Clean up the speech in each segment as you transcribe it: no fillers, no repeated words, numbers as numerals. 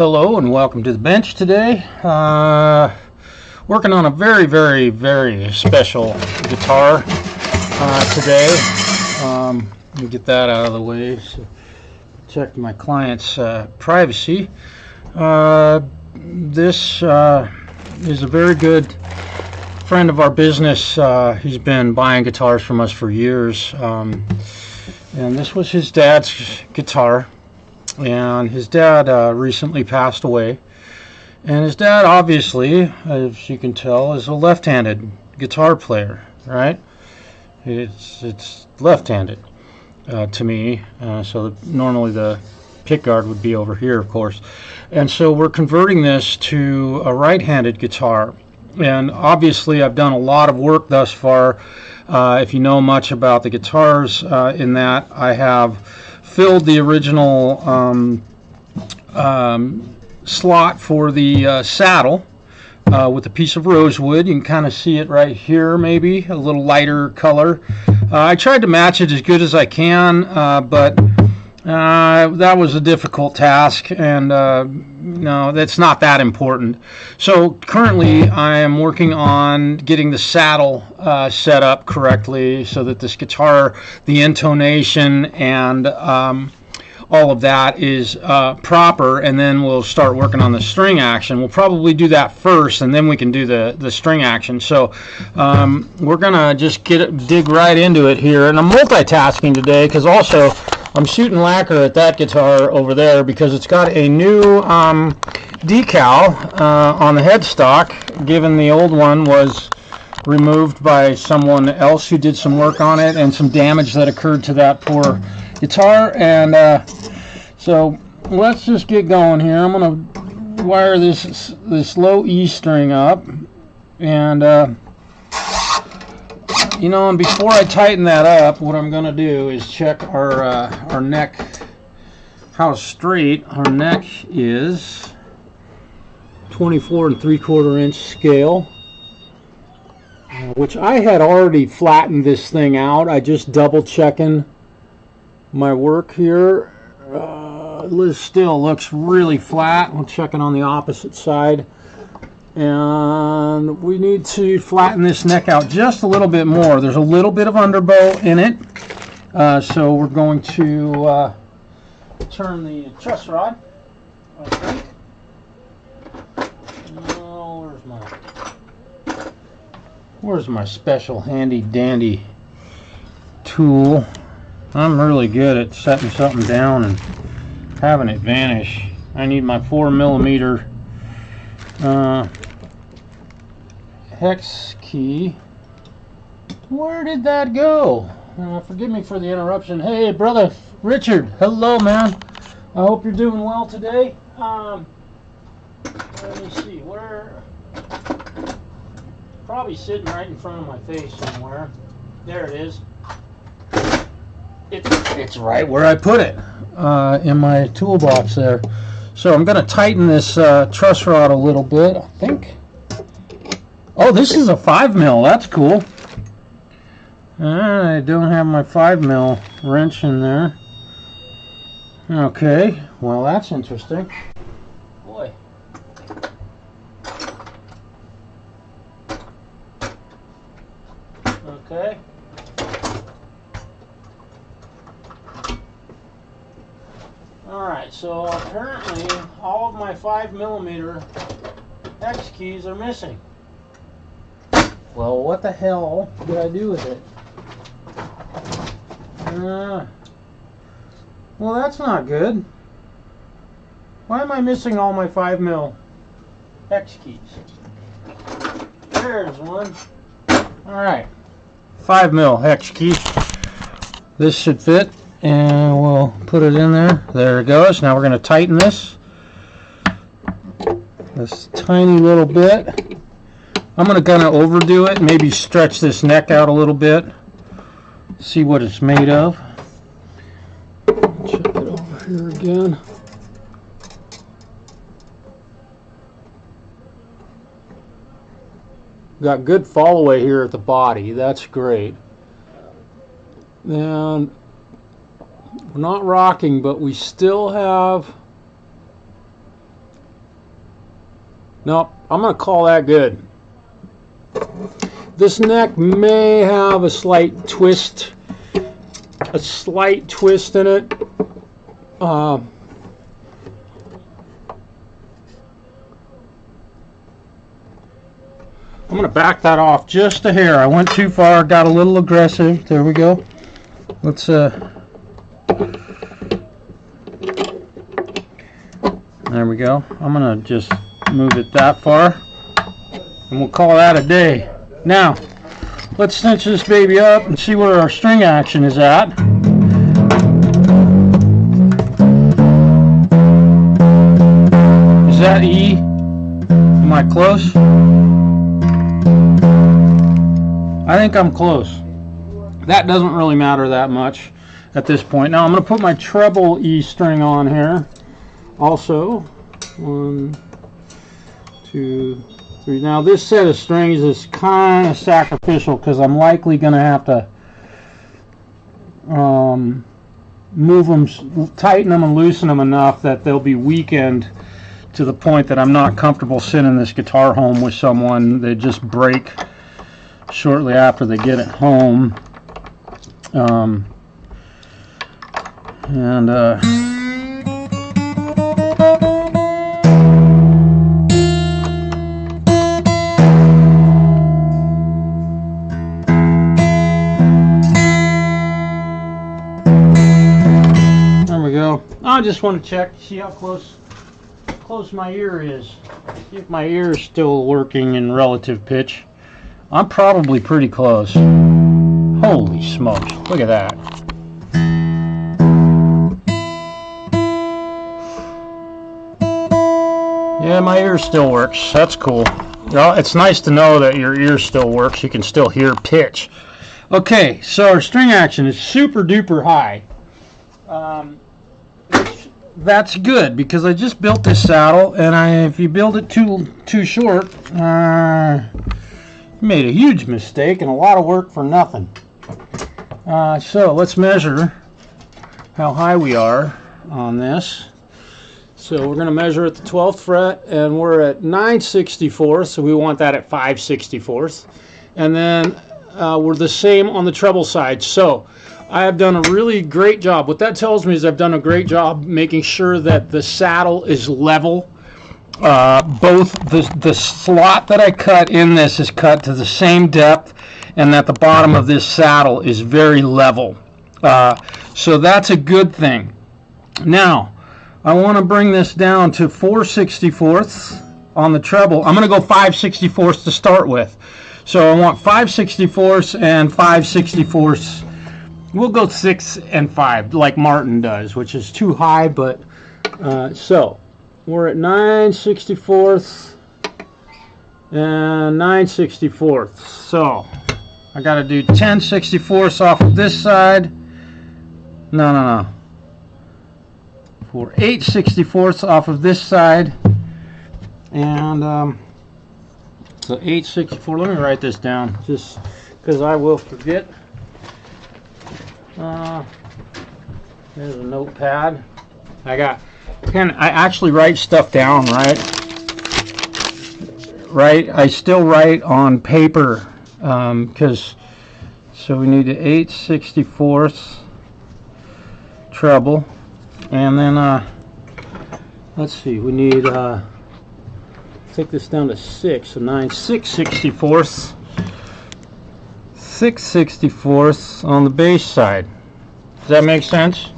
Hello and welcome to the bench today. Working on a very special guitar today. Let me get that out of the way. So protect my client's privacy. This is a very good friend of our business. He's been buying guitars from us for years, and this was his dad's guitar. And his dad recently passed away, and his dad, obviously, as you can tell, is a left-handed guitar player, right? It's left-handed to me, so normally the pickguard would be over here, of course. And so we're converting this to a right-handed guitar, and obviously I've done a lot of work thus far. If you know much about the guitars, in that I have filled the original slot for the saddle with a piece of rosewood. You can kind of see it right here, maybe a little lighter color. I tried to match it as good as I can, but that was a difficult task, and no, that's not that important. So currently I am working on getting the saddle set up correctly so that this guitar, the intonation and all of that is proper, and then we'll start working on the string action. We'll probably do that first, and then we can do the string action. So we're gonna just dig right into it here, and I'm multitasking today because also I'm shooting lacquer at that guitar over there because it's got a new decal on the headstock, given the old one was removed by someone else who did some work on it, and some damage that occurred to that poor guitar. And so let's just get going here. I'm gonna wire this low E string up, and you know, and before I tighten that up, what I'm gonna do is check our neck, how straight our neck is. 24 3/4 inch scale, which I had already flattened this thing out. I just double checking my work here. This still looks really flat. I'm checking on the opposite side, and we need to flatten this neck out just a little bit more. There's a little bit of underbow in it, so we're going to turn the truss rod. Okay. Oh, where's my special handy dandy tool? I'm really good at setting something down and having it vanish. I need my 4mm hex key. Where did that go? Forgive me for the interruption. Hey, brother Richard. Hello, man. I hope you're doing well today. Let me see. Where? Probably sitting right in front of my face somewhere. There it is. It's right where I put it in my toolbox there. So I'm going to tighten this truss rod a little bit, I think. Oh, this is a 5mm. That's cool. I don't have my 5mm wrench in there. Okay, well, that's interesting. Boy. Okay. Alright, so apparently all of my 5mm hex keys are missing. Well, what the hell did I do with it? Well, that's not good. Why am I missing all my 5mm hex keys? There's one. Alright, 5mm hex key. This should fit, and we'll put it in there. There it goes. Now we're going to tighten this tiny little bit. I'm going to kind of overdo it, maybe stretch this neck out a little bit, see what it's made of. Check it over here again. Got good fall away here at the body. That's great. And we're not rocking, but we still have Nope, I'm going to call that good. This neck may have a slight twist in it. I'm going to back that off just a hair. I went too far, got a little aggressive. There we go. Let's there we go. I'm going to just move it that far, and we'll call that a day. Now, let's cinch this baby up and see where our string action is at. Is that E? Am I close? I think I'm close. That doesn't really matter that much at this point. Now I'm going to put my treble E string on here. Also, 1, 2, 3. Now this set of strings is kind of sacrificial because I'm likely going to have to move them, tighten them and loosen them enough that they'll be weakened to the point that I'm not comfortable sending this guitar home with someone. They just break shortly after they get it home. There we go. I just want to check, see how close my ear is. See if my ear is still working in relative pitch. I'm probably pretty close. Holy smokes, look at that. Yeah, my ear still works. That's cool. Well, it's nice to know that your ear still works. You can still hear pitch. Okay, so our string action is super duper high. That's good because I just built this saddle, and if you build it too short, made a huge mistake and a lot of work for nothing. So let's measure how high we are on this. So we're going to measure at the 12th fret, and we're at 9/64, so we want that at 5/64. And then we're the same on the treble side. So I have done a really great job. What that tells me is I've done a great job making sure that the saddle is level. Both the slot that I cut in this is cut to the same depth, and that the bottom of this saddle is very level. So that's a good thing. Now I want to bring this down to 4/64 on the treble. I'm going to go 5/64 to start with. So I want 5/64 and 5/64. We'll go 6 and 5 like Martin does, which is too high, but so we're at 9/64 and 9/64. So I got to do 10/64 off of this side. No. For 8/64 off of this side, and so 8/64. Let me write this down, just because I will forget. There's a notepad. I actually write stuff down, right? I still write on paper, because so we need the 8/64 treble. And then, let's see, we need, take this down to 6, so 6/64. 6/64 on the bass side. Does that make sense?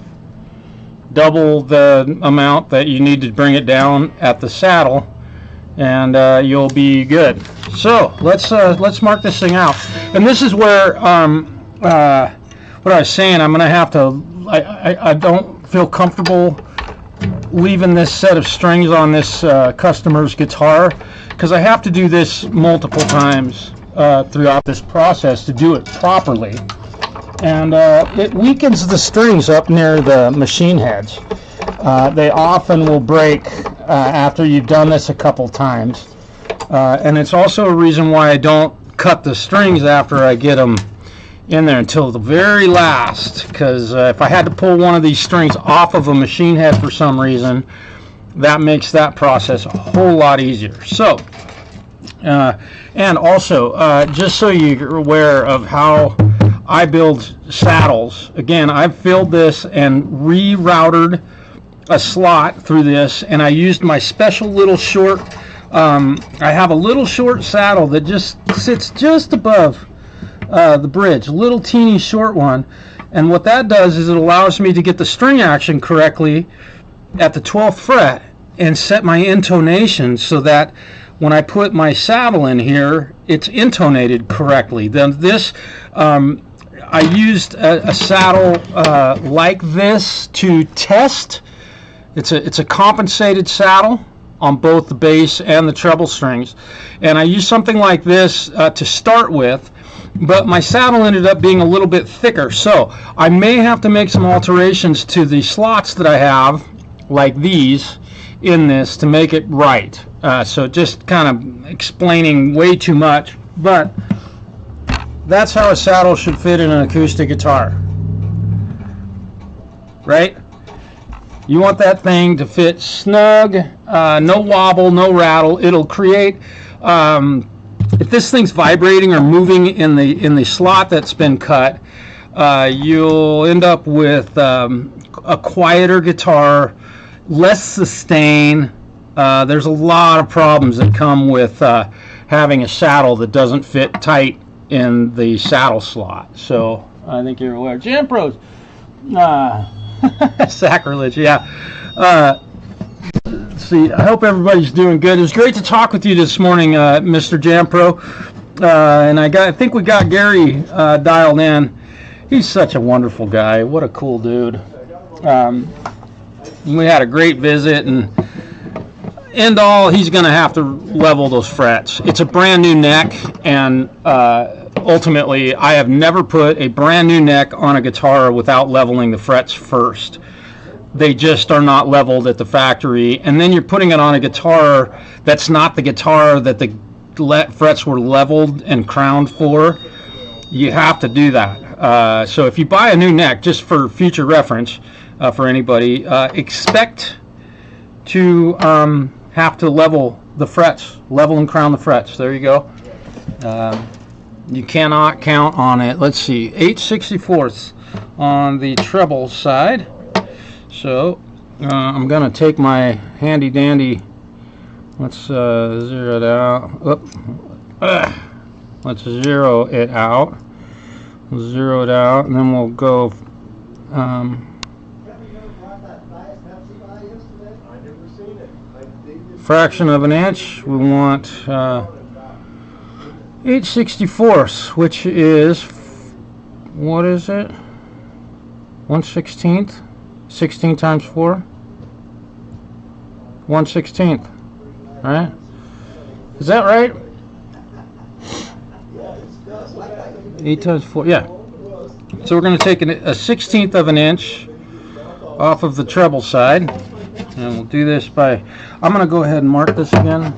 Double the amount that you need to bring it down at the saddle, and you'll be good. So let's mark this thing out. And this is where what I was saying. I'm going to have to. I don't feel comfortable leaving this set of strings on this customer's guitar, because I have to do this multiple times throughout this process to do it properly, and it weakens the strings up near the machine heads. They often will break after you've done this a couple times, and it's also a reason why I don't cut the strings after I get them in there until the very last, because if I had to pull one of these strings off of a machine head for some reason, that makes that process a whole lot easier. So, and also, just so you're aware of how I build saddles, again, I've filled this and rerouted a slot through this, and I used my special little short, I have a little short saddle that just sits just above the bridge, little teeny short one, and what that does is it allows me to get the string action correctly at the 12th fret and set my intonation so that when I put my saddle in here, it's intonated correctly. Then this, I used a saddle like this to test. It's a compensated saddle on both the bass and the treble strings, and I used something like this to start with, but my saddle ended up being a little bit thicker, so I may have to make some alterations to the slots that I have, like these, in this to make it right. So just kind of explaining way too much, but that's how a saddle should fit in an acoustic guitar, right? You want that thing to fit snug, no wobble, no rattle. It'll create, if this thing's vibrating or moving in the slot that's been cut, you'll end up with a quieter guitar, less sustain. There's a lot of problems that come with having a saddle that doesn't fit tight in the saddle slot. So I think you're aware. Jampros, sacrilege, yeah. See, I hope everybody's doing good. It was great to talk with you this morning, Mr. Jampro. And I think we got Gary dialed in. He's such a wonderful guy. What a cool dude. We had a great visit, and end all, he's going to have to level those frets. It's a brand new neck, and ultimately, I have never put a brand new neck on a guitar without leveling the frets first. They just are not leveled at the factory, and then you're putting it on a guitar that's not the guitar that the frets were leveled and crowned for. You have to do that. So if you buy a new neck, just for future reference, for anybody, expect to have to level the frets, level and crown the frets. There you go. You cannot count on it. Let's see, 8/64ths on the treble side. So I'm going to take my handy dandy, let's zero it out. Let's zero it out. We'll zero it out, and then we'll go fraction of an inch. We want 8/64ths, which is, what is it? 1/16? 16 times 4? 1/16. Right? Is that right? 8 times 4, yeah. So we're going to take a 1/16 of an inch off of the treble side, and we'll do this by, I'm going to go ahead and mark this again.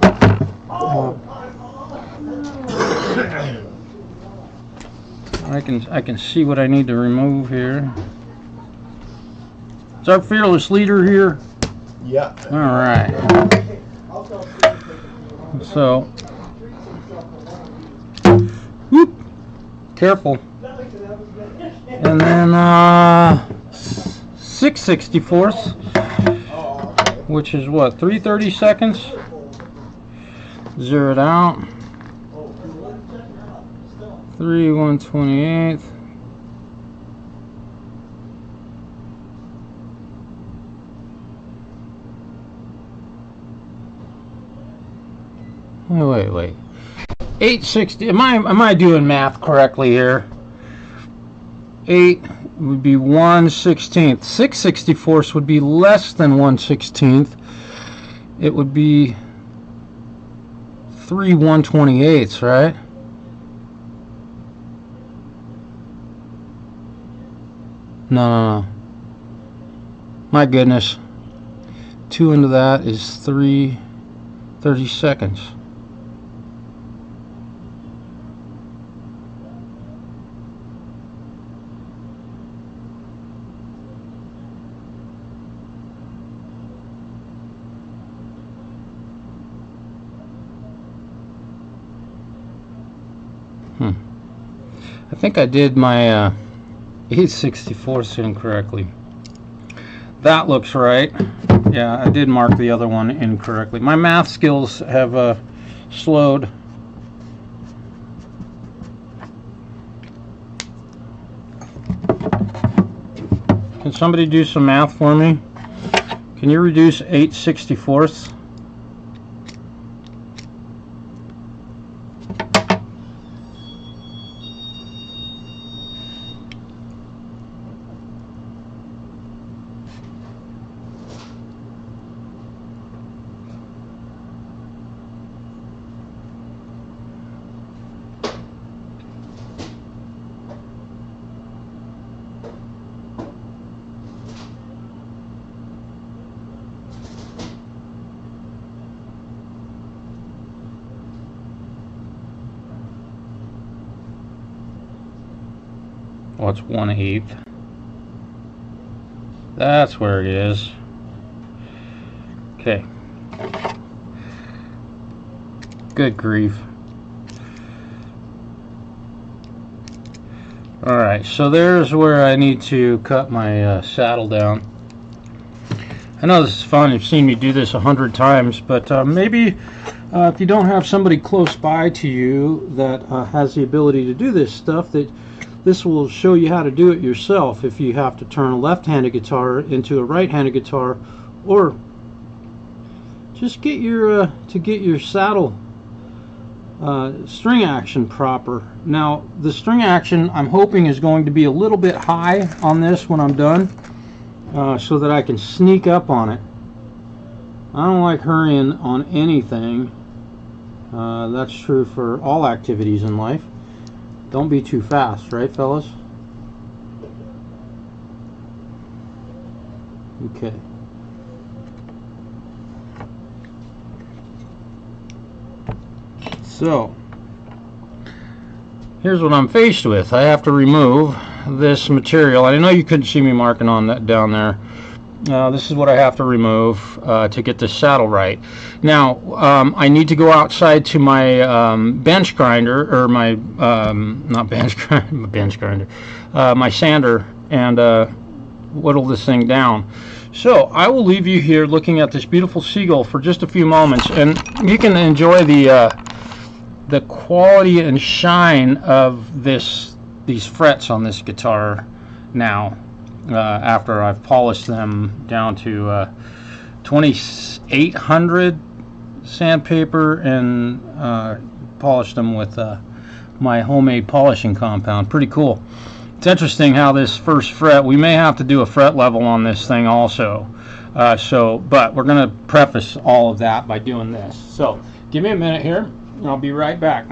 I can see what I need to remove here. Is our fearless leader here? Yeah. All right. So, whoop, careful. And then 6/64ths, which is what, 3/32. Zero it out. 3/128. Wait. 8/60. Am I doing math correctly here? 8 would be 1/16. 6/64ths would be less than 1/16. It would be 3/128, right? No. My goodness. 2 into that is 3/32. I think I did my 8/64 incorrectly. That looks right. Yeah, I did mark the other one incorrectly. My math skills have slowed. Can somebody do some math for me? Can you reduce 8/64? What's 1/8? That's where it is. Okay. Good grief. Alright, so there's where I need to cut my saddle down. I know this is fun. You've seen me do this 100 times, but maybe if you don't have somebody close by to you that has the ability to do this stuff, that this will show you how to do it yourself if you have to turn a left-handed guitar into a right-handed guitar, or just get your saddle string action proper. Now the string action, I'm hoping, is going to be a little bit high on this when I'm done, so that I can sneak up on it. I don't like hurrying on anything. That's true for all activities in life. Don't be too fast, right, fellas? Okay. So, here's what I'm faced with. I have to remove this material. I know you couldn't see me marking on that down there. This is what I have to remove to get this saddle right. Now, I need to go outside to my bench grinder, or my, not bench grinder, my bench grinder, my sander, and whittle this thing down. So, I will leave you here looking at this beautiful seagull for just a few moments, and you can enjoy the quality and shine of these frets on this guitar now. After I've polished them down to 2800 sandpaper and polished them with my homemade polishing compound. Pretty cool. It's interesting how this first fret, we may have to do a fret level on this thing also. But we're going to preface all of that by doing this. So give me a minute here and I'll be right back.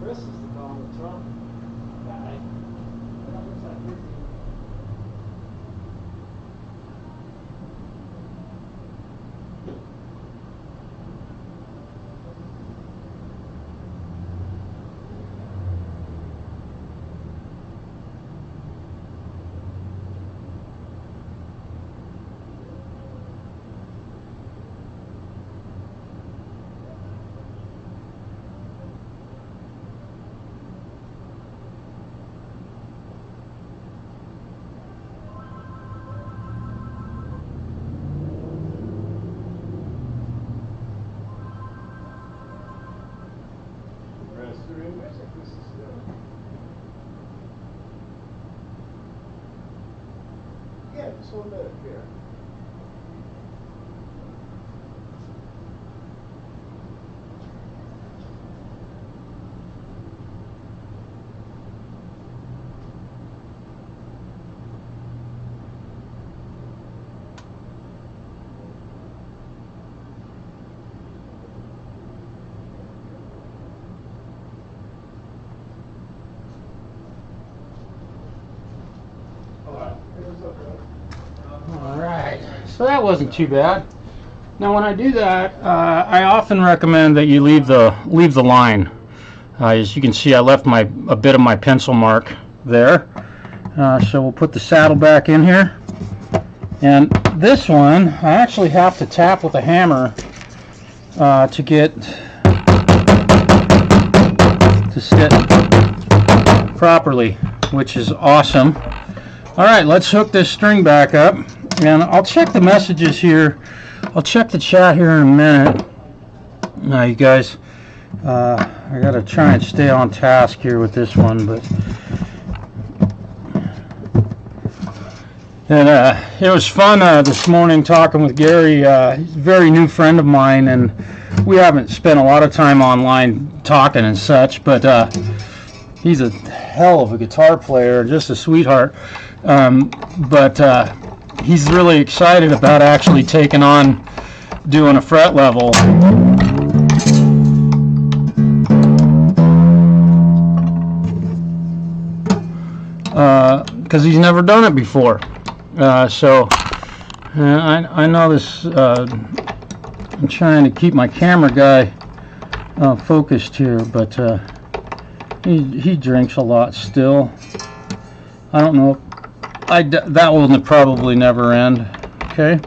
This is the Donald Trump guy. That looks like his. Yeah, just one minute here. So that wasn't too bad. Now when I do that, I often recommend that you leave the line. As you can see, I left a bit of my pencil mark there. So we'll put the saddle back in here. And this one, I actually have to tap with a hammer to get to sit properly, which is awesome. All right, let's hook this string back up, and I'll check the messages here. I'll check the chat here in a minute. Now, you guys, I gotta try and stay on task here with this one, but it was fun this morning talking with Gary. He's a very new friend of mine, and we haven't spent a lot of time online talking and such, but he's a hell of a guitar player, just a sweetheart. But he's really excited about actually taking on doing a fret level. Because he's never done it before. So I know this. I'm trying to keep my camera guy focused here, but he drinks a lot still. I don't know. That will probably never end. Okay.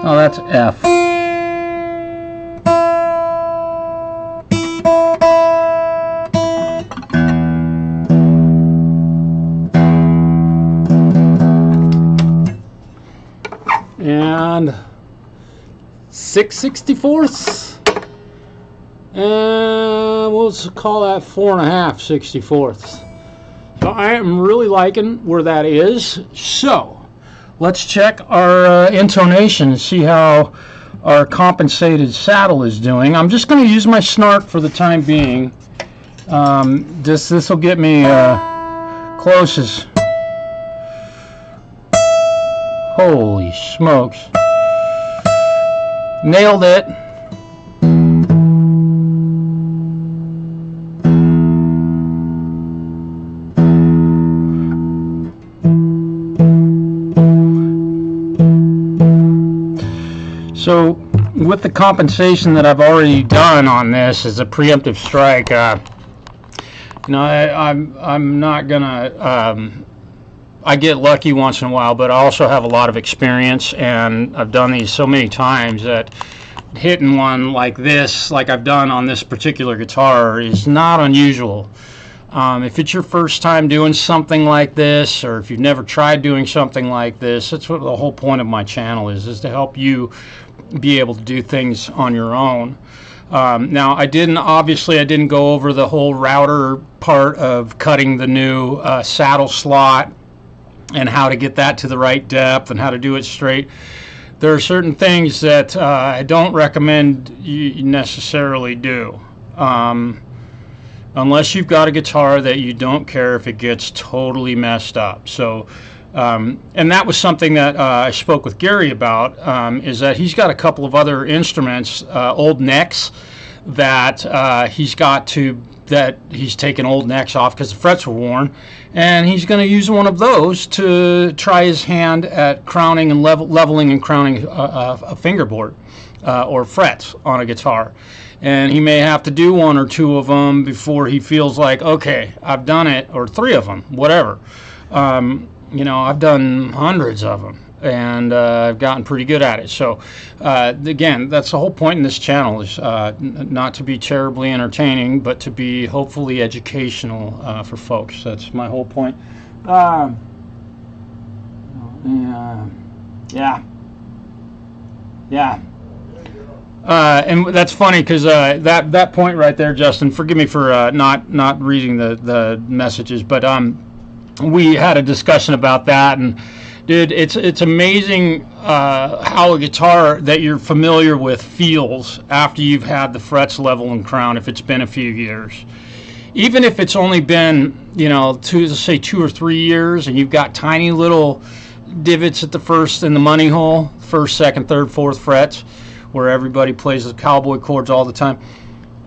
Oh, that's F. And 6/64ths, and we'll call that 4.5 64ths. So I am really liking where that is. So let's check our intonation and see how our compensated saddle is doing. I'm just going to use my snark for the time being. This will get me closest. Holy smokes. Nailed it. So with the compensation that I've already done on this as a preemptive strike, you know, I'm not gonna I get lucky once in a while, but I also have a lot of experience, and I've done these so many times that hitting one like this, like I've done on this particular guitar, is not unusual. If it's your first time doing something like this, or if you've never tried doing something like this, that's what the whole point of my channel is to help you be able to do things on your own. Now, I didn't go over the whole router part of cutting the new saddle slot and how to get that to the right depth and how to do it straight. There are certain things that I don't recommend you necessarily do. Unless you've got a guitar that you don't care if it gets totally messed up. So, and that was something that I spoke with Gary about, is that he's got a couple of other instruments, old necks, that he's taken old necks off because the frets were worn, and he's going to use one of those to try his hand at crowning and leveling and crowning a fingerboard or frets on a guitar. And he may have to do one or two of them before he feels like, okay, I've done it, or three of them, whatever. You know, I've done hundreds of them, and I've gotten pretty good at it. So again, that's the whole point in this channel, is not to be terribly entertaining, but to be hopefully educational for folks. That's my whole point. Yeah. And that's funny because that point right there, Justin, forgive me for not reading the messages, but we had a discussion about that, and dude, it's amazing how a guitar that you're familiar with feels after you've had the frets level and crown, if it's been a few years. Even if it's only been, you know, say 2 or 3 years, and you've got tiny little divots at the first in the money hole, first, second, third, fourth frets, where everybody plays the cowboy chords all the time.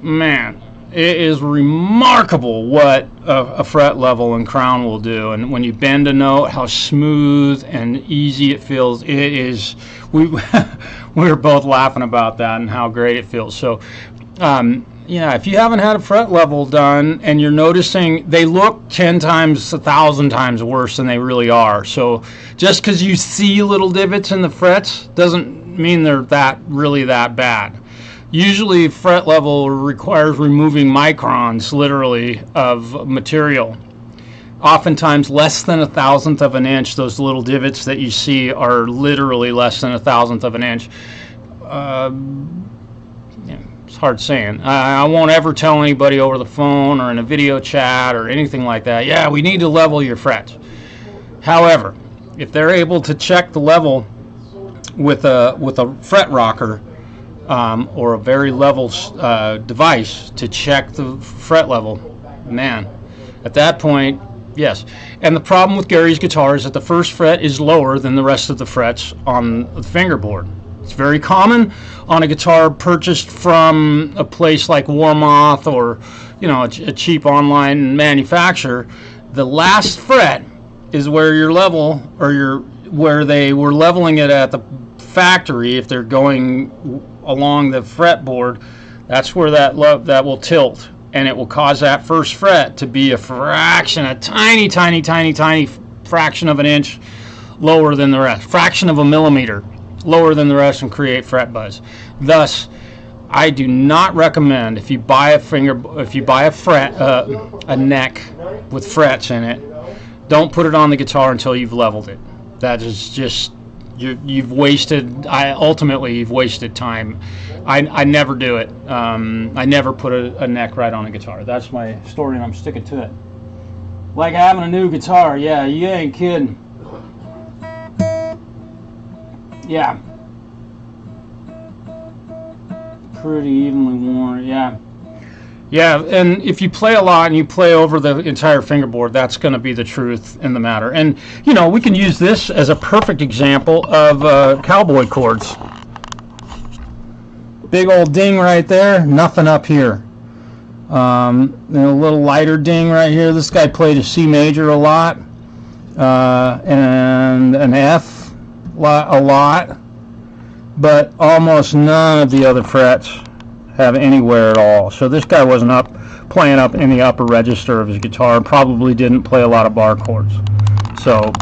Man, It is remarkable what a fret level and crown will do, and when you bend a note, how smooth and easy it feels. It is. We were both laughing about that and how great it feels. So, yeah, if you haven't had a fret level done and you're noticing they look 10 times, 1,000 times worse than they really are. So just because you see little divots in the frets doesn't mean they're really that bad. Usually fret level requires removing microns, literally, of material. Oftentimes less than 1,000th of an inch. Those little divots that you see are literally less than 1,000th of an inch. It's hard saying. I won't ever tell anybody over the phone or in a video chat or anything like that, yeah, we need to level your frets. However, if they're able to check the level with a fret rocker, or a very level device to check the fret level, man, at that point, yes. And the problem with Gary's guitar is that the first fret is lower than the rest of the frets on the fingerboard. It's very common on a guitar purchased from a place like Warmoth or, you know, a cheap online manufacturer. The last fret is where your level, or where they were leveling it at the factory. If they're going along the fretboard, that's where that will tilt, and it will cause that first fret to be a tiny fraction of an inch lower than the rest, fraction of a millimeter lower than the rest, and create fret buzz. Thus, I do not recommend, if you buy a neck with frets in it, don't put it on the guitar until you've leveled it. That is just, you've wasted time. I never do it. I never put a neck right on a guitar. That's my story, and I'm sticking to it. Like having a new guitar. Yeah, you ain't kidding. Yeah. Pretty evenly worn. Yeah. Yeah, and if you play a lot and you play over the entire fingerboard, that's going to be the truth in the matter. And, you know, we can use this as a perfect example of cowboy chords. Big old ding right there, nothing up here. And a little lighter ding right here. This guy played a C major a lot, and an F a lot, but almost none of the other frets have anywhere at all. So this guy wasn't playing up in the upper register of his guitar, and probably didn't play a lot of bar chords. So,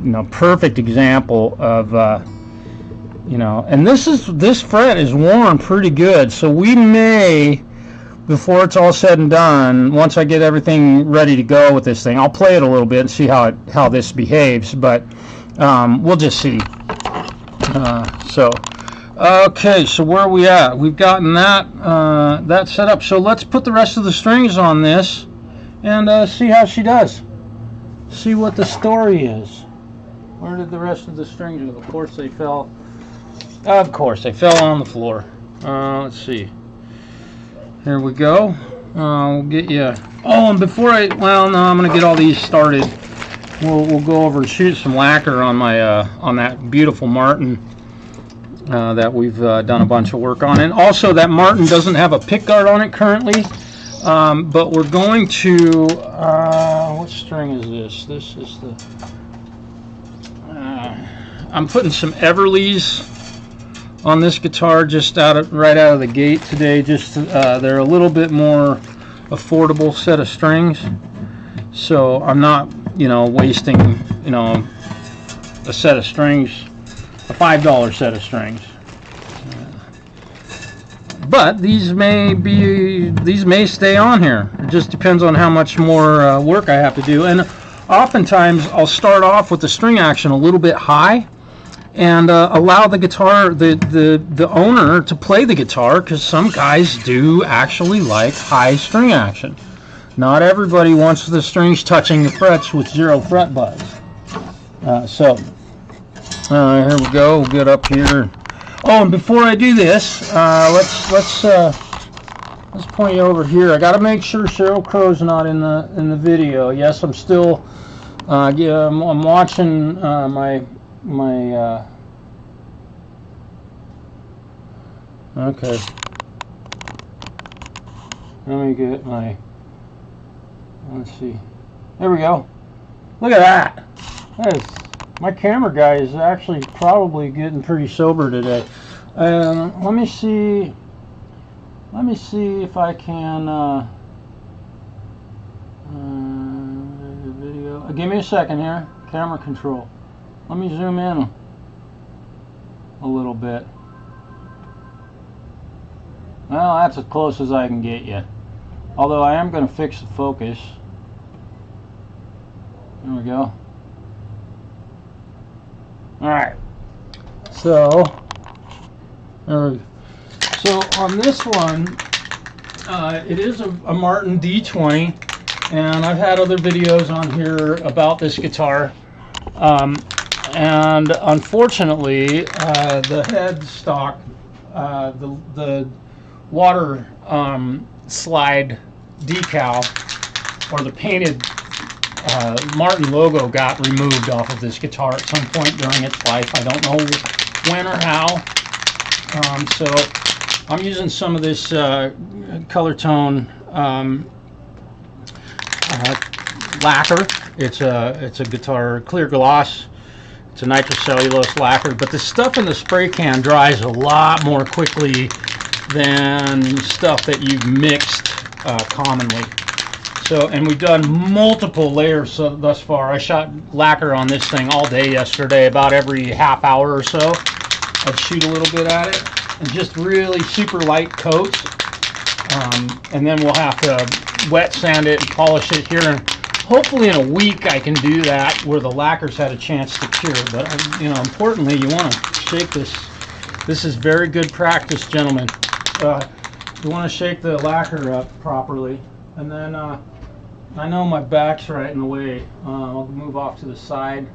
you know, perfect example of, you know, and this fret is worn pretty good. So we may, before it's all said and done, once I get everything ready to go with this thing, I'll play it a little bit and see how this behaves. But we'll just see. Okay, so where are we at? We've gotten that set up. So let's put the rest of the strings on this and see how she does. See what the story is. Where did the rest of the strings go? Of course they fell. Of course they fell on the floor. Let's see. Here we go. We'll get you. Oh, and before I'm gonna get all these started. We'll go over and shoot some lacquer on my on that beautiful Martin that we've done a bunch of work on. And also, that Martin doesn't have a pickguard on it currently, but we're going to what string is this? This is the I'm putting some Everleys on this guitar just right out of the gate today. Just they're a little bit more affordable set of strings, so I'm not, you know, wasting, you know, a set of strings, a $5 set of strings. But these may stay on here. It just depends on how much more work I have to do. And oftentimes I'll start off with the string action a little bit high and allow the guitar, the owner, to play the guitar, because some guys do actually like high string action. Not everybody wants the strings touching the frets with 0 fret buzz. Here we go. We'll get up here. Oh, and before I do this, let's point you over here. I got to make sure Cheryl Crow's not in the video. Yes, I'm still. I'm watching my. Okay. Let me get my, let's see. There we go. Look at that. That is, my camera guy is actually probably getting pretty sober today. Let me see if I can video. Give me a second here. Camera control. Let me zoom in a little bit. Well, that's as close as I can get you. Although I am going to fix the focus. There we go. Alright. So on this one, it is a Martin D20, and I've had other videos on here about this guitar. And unfortunately, the headstock, the water slide decal, or the painted Martin logo, got removed off of this guitar at some point during its life. I don't know when or how. So I'm using some of this color tone lacquer. It's a guitar clear gloss. It's a nitrocellulose lacquer, but the stuff in the spray can dries a lot more quickly than stuff that you've mixed commonly. So, and we've done multiple layers thus far. I shot lacquer on this thing all day yesterday. About every half hour or so, I'd shoot a little bit at it, and just really super light coats. And then we'll have to wet sand it and polish it here. And hopefully in a week I can do that, where the lacquer's had a chance to cure. But you know, importantly, you want to shake this. This is very good practice, gentlemen. You want to shake the lacquer up properly, and then I know my back's right in the way. I'll move off to the side.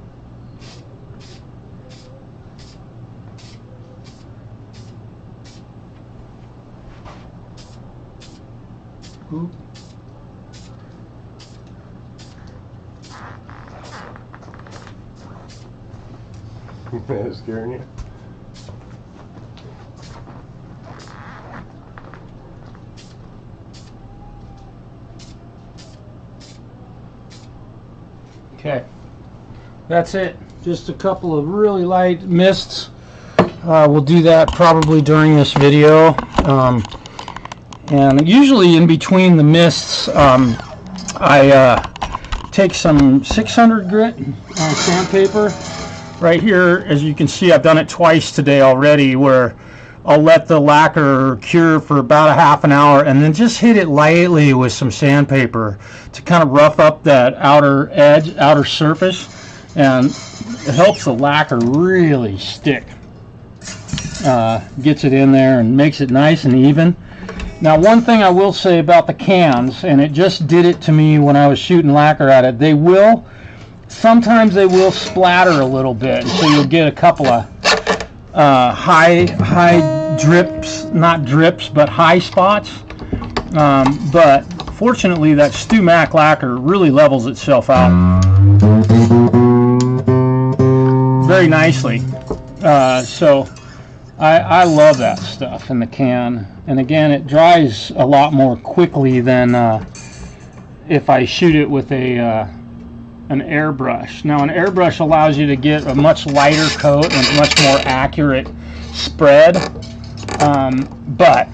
Oop. That's scaring you? Okay, that's it. Just a couple of really light mists. We'll do that probably during this video. And usually in between the mists, I take some 600 grit sandpaper. Right here, as you can see, I've done it twice today already, where I'll let the lacquer cure for about a half an hour and then just hit it lightly with some sandpaper to kind of rough up that outer edge, outer surface, and it helps the lacquer really stick. Gets it in there and makes it nice and even. Now, one thing I will say about the cans, and it just did it to me when I was shooting lacquer at it, sometimes they will splatter a little bit, so you'll get a couple of high drips, not drips, but high spots. But fortunately, that Stu Mac lacquer really levels itself out very nicely. So I love that stuff in the can. And again, it dries a lot more quickly than if I shoot it with an airbrush. Now, an airbrush allows you to get a much lighter coat and a much more accurate spread. But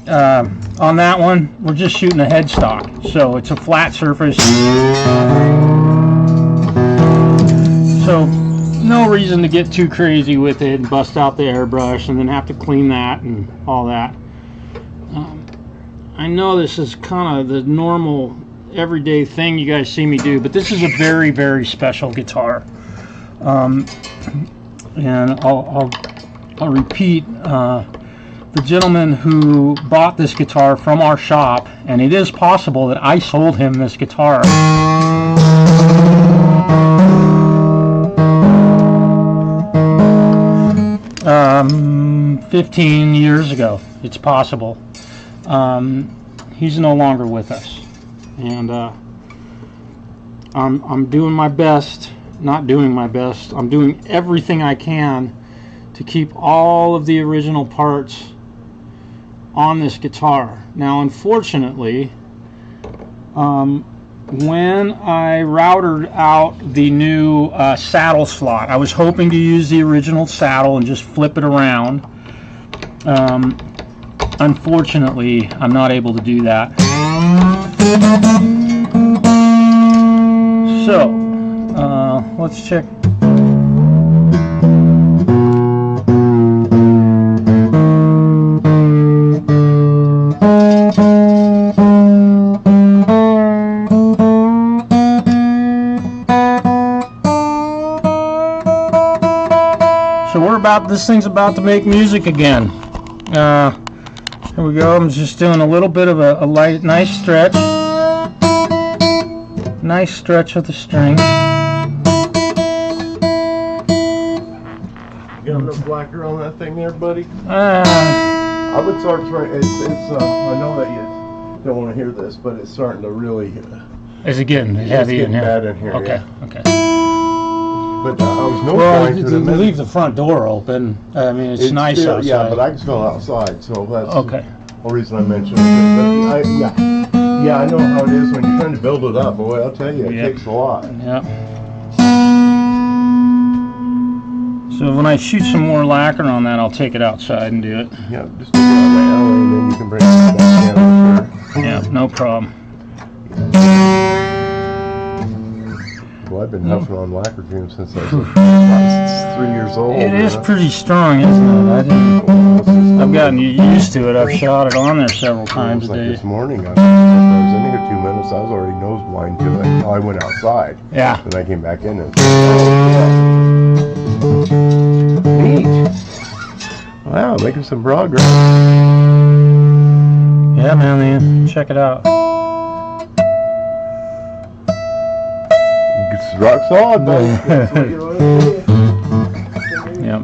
on that one, we're just shooting a headstock, so it's a flat surface. So no reason to get too crazy with it and bust out the airbrush and then have to clean that and all that. I know this is kind of the normal everyday thing you guys see me do, but this is a very, very special guitar. And I'll repeat, the gentleman who bought this guitar from our shop, and it is possible that I sold him this guitar. 15 years ago. It's possible. He's no longer with us, and I'm doing my best, not doing my best, I'm doing everything I can to keep all of the original parts on this guitar. Now, unfortunately, when I routed out the new saddle slot, I was hoping to use the original saddle and just flip it around. Unfortunately, I'm not able to do that. So, let's check. This thing's about to make music again. Here we go. I'm just doing a little bit of a light, nice stretch of the string. You got enough lacquer on that thing there, buddy? I would start trying. I know that you don't want to hear this, but it's starting to really. Is it getting heavy in here? Bad in here. Okay. Yeah. Okay. But I was leave the front door open. I mean, it's nice outside. Yeah, but I can smell outside, so that's okay. The whole reason I mentioned it. But yeah, I know how it is when you're trying to build it up. Boy, I'll tell you, it takes a lot. Yeah. So when I shoot some more lacquer on that, I'll take it outside and do it. Yeah, just take it out right now, and then you can bring it back in. Sure. Yeah, no problem. Well, I've been huffing on lacquer fumes since I was 3 years old. It is pretty strong, isn't it? I've gotten used to it. I've shot it on there several times a day. Like this morning, I was in here 2 minutes. I was already nose blind to it. I went outside. Yeah. And I came back in and neat. Wow, making some progress. Yeah, man. Check it out. It's rock solid, buddy. That's what you want to do. Yep.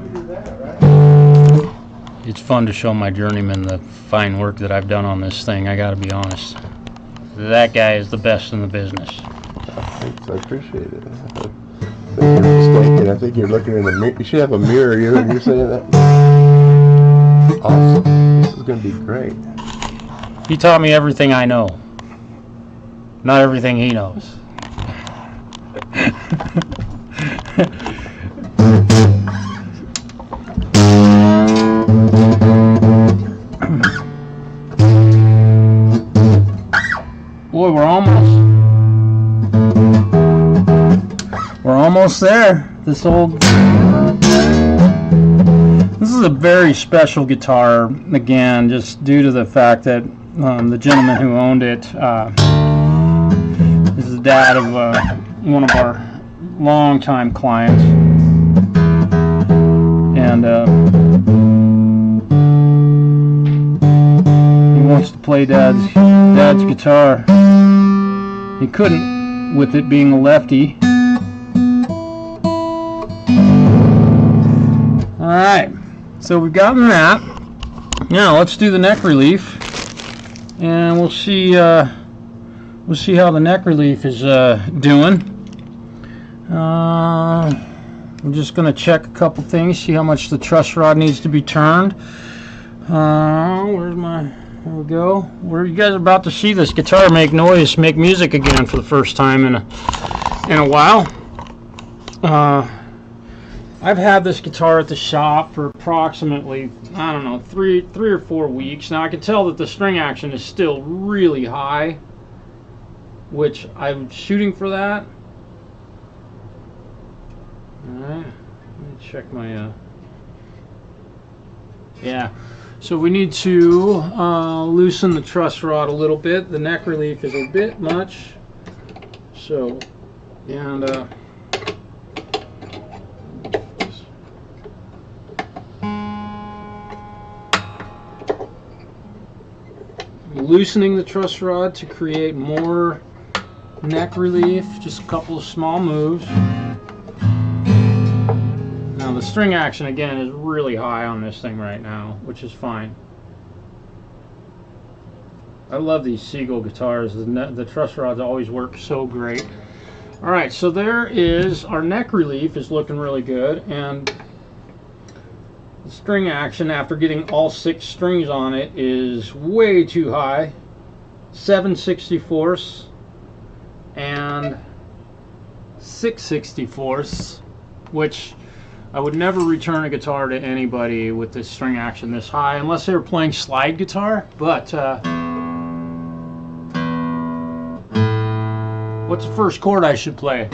It's fun to show my journeyman the fine work that I've done on this thing. I gotta be honest. That guy is the best in the business. Thanks, I appreciate it. I think you're mistaken. I think you're looking in the mirror. You should have a mirror. You're saying that. Awesome. This is going to be great. He taught me everything I know. Not everything he knows. Boy, we're almost there. This is a very special guitar, again, just due to the fact that the gentleman who owned it is the dad of one of our longtime clients, and he wants to play dad's guitar. He couldn't, with it being a lefty. Alright, so we've gotten that. Now let's do the neck relief, and we'll see how the neck relief is doing. I'm just going to check a couple things, see how much the truss rod needs to be turned. There we go. You guys are about to see this guitar make noise, make music again for the first time in a while. I've had this guitar at the shop for approximately, I don't know, three or 4 weeks. Now I can tell that the string action is still really high, which I'm shooting for that. Alright, let me check my, yeah. So we need to loosen the truss rod a little bit. The neck relief is a bit much. So, and loosening the truss rod to create more neck relief. Just a couple of small moves. Now the string action again is really high on this thing right now, which is fine. I love these Seagull guitars. The truss rods always work so great. Alright, so there is our neck relief is looking really good, and The string action after getting all 6 strings on it is way too high. 7/64 and 6/64, which I would never return a guitar to anybody with this string action this high unless they were playing slide guitar. But what's the first chord I should play?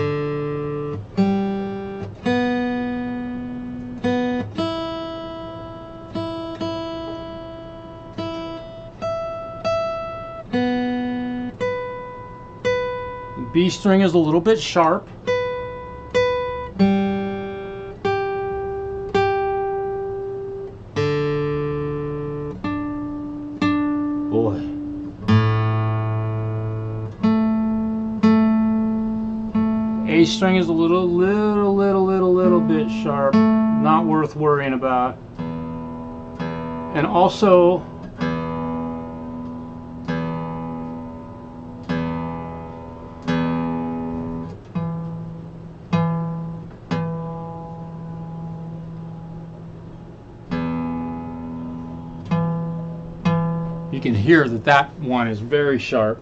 B string is a little bit sharp. Boy. A string is a little bit sharp. Not worth worrying about. And also, you can hear that that one is very sharp.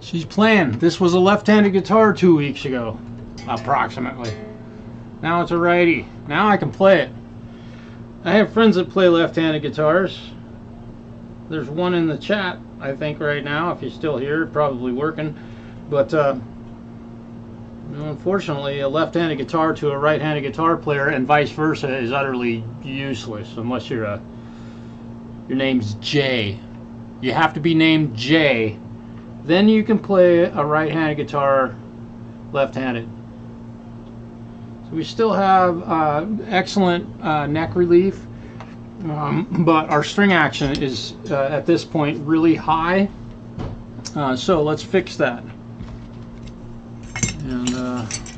She's playing. This was a left-handed guitar 2 weeks ago, approximately. Now it's a righty. Now I can play it. I have friends that play left-handed guitars. There's one in the chat, I think, right now. If he's still here, probably working. But unfortunately, a left-handed guitar to a right-handed guitar player and vice versa is utterly useless unless your name's Jay. You have to be named Jay. Then you can play a right-handed guitar left-handed. So we still have excellent neck relief, but our string action is at this point really high. So let's fix that. And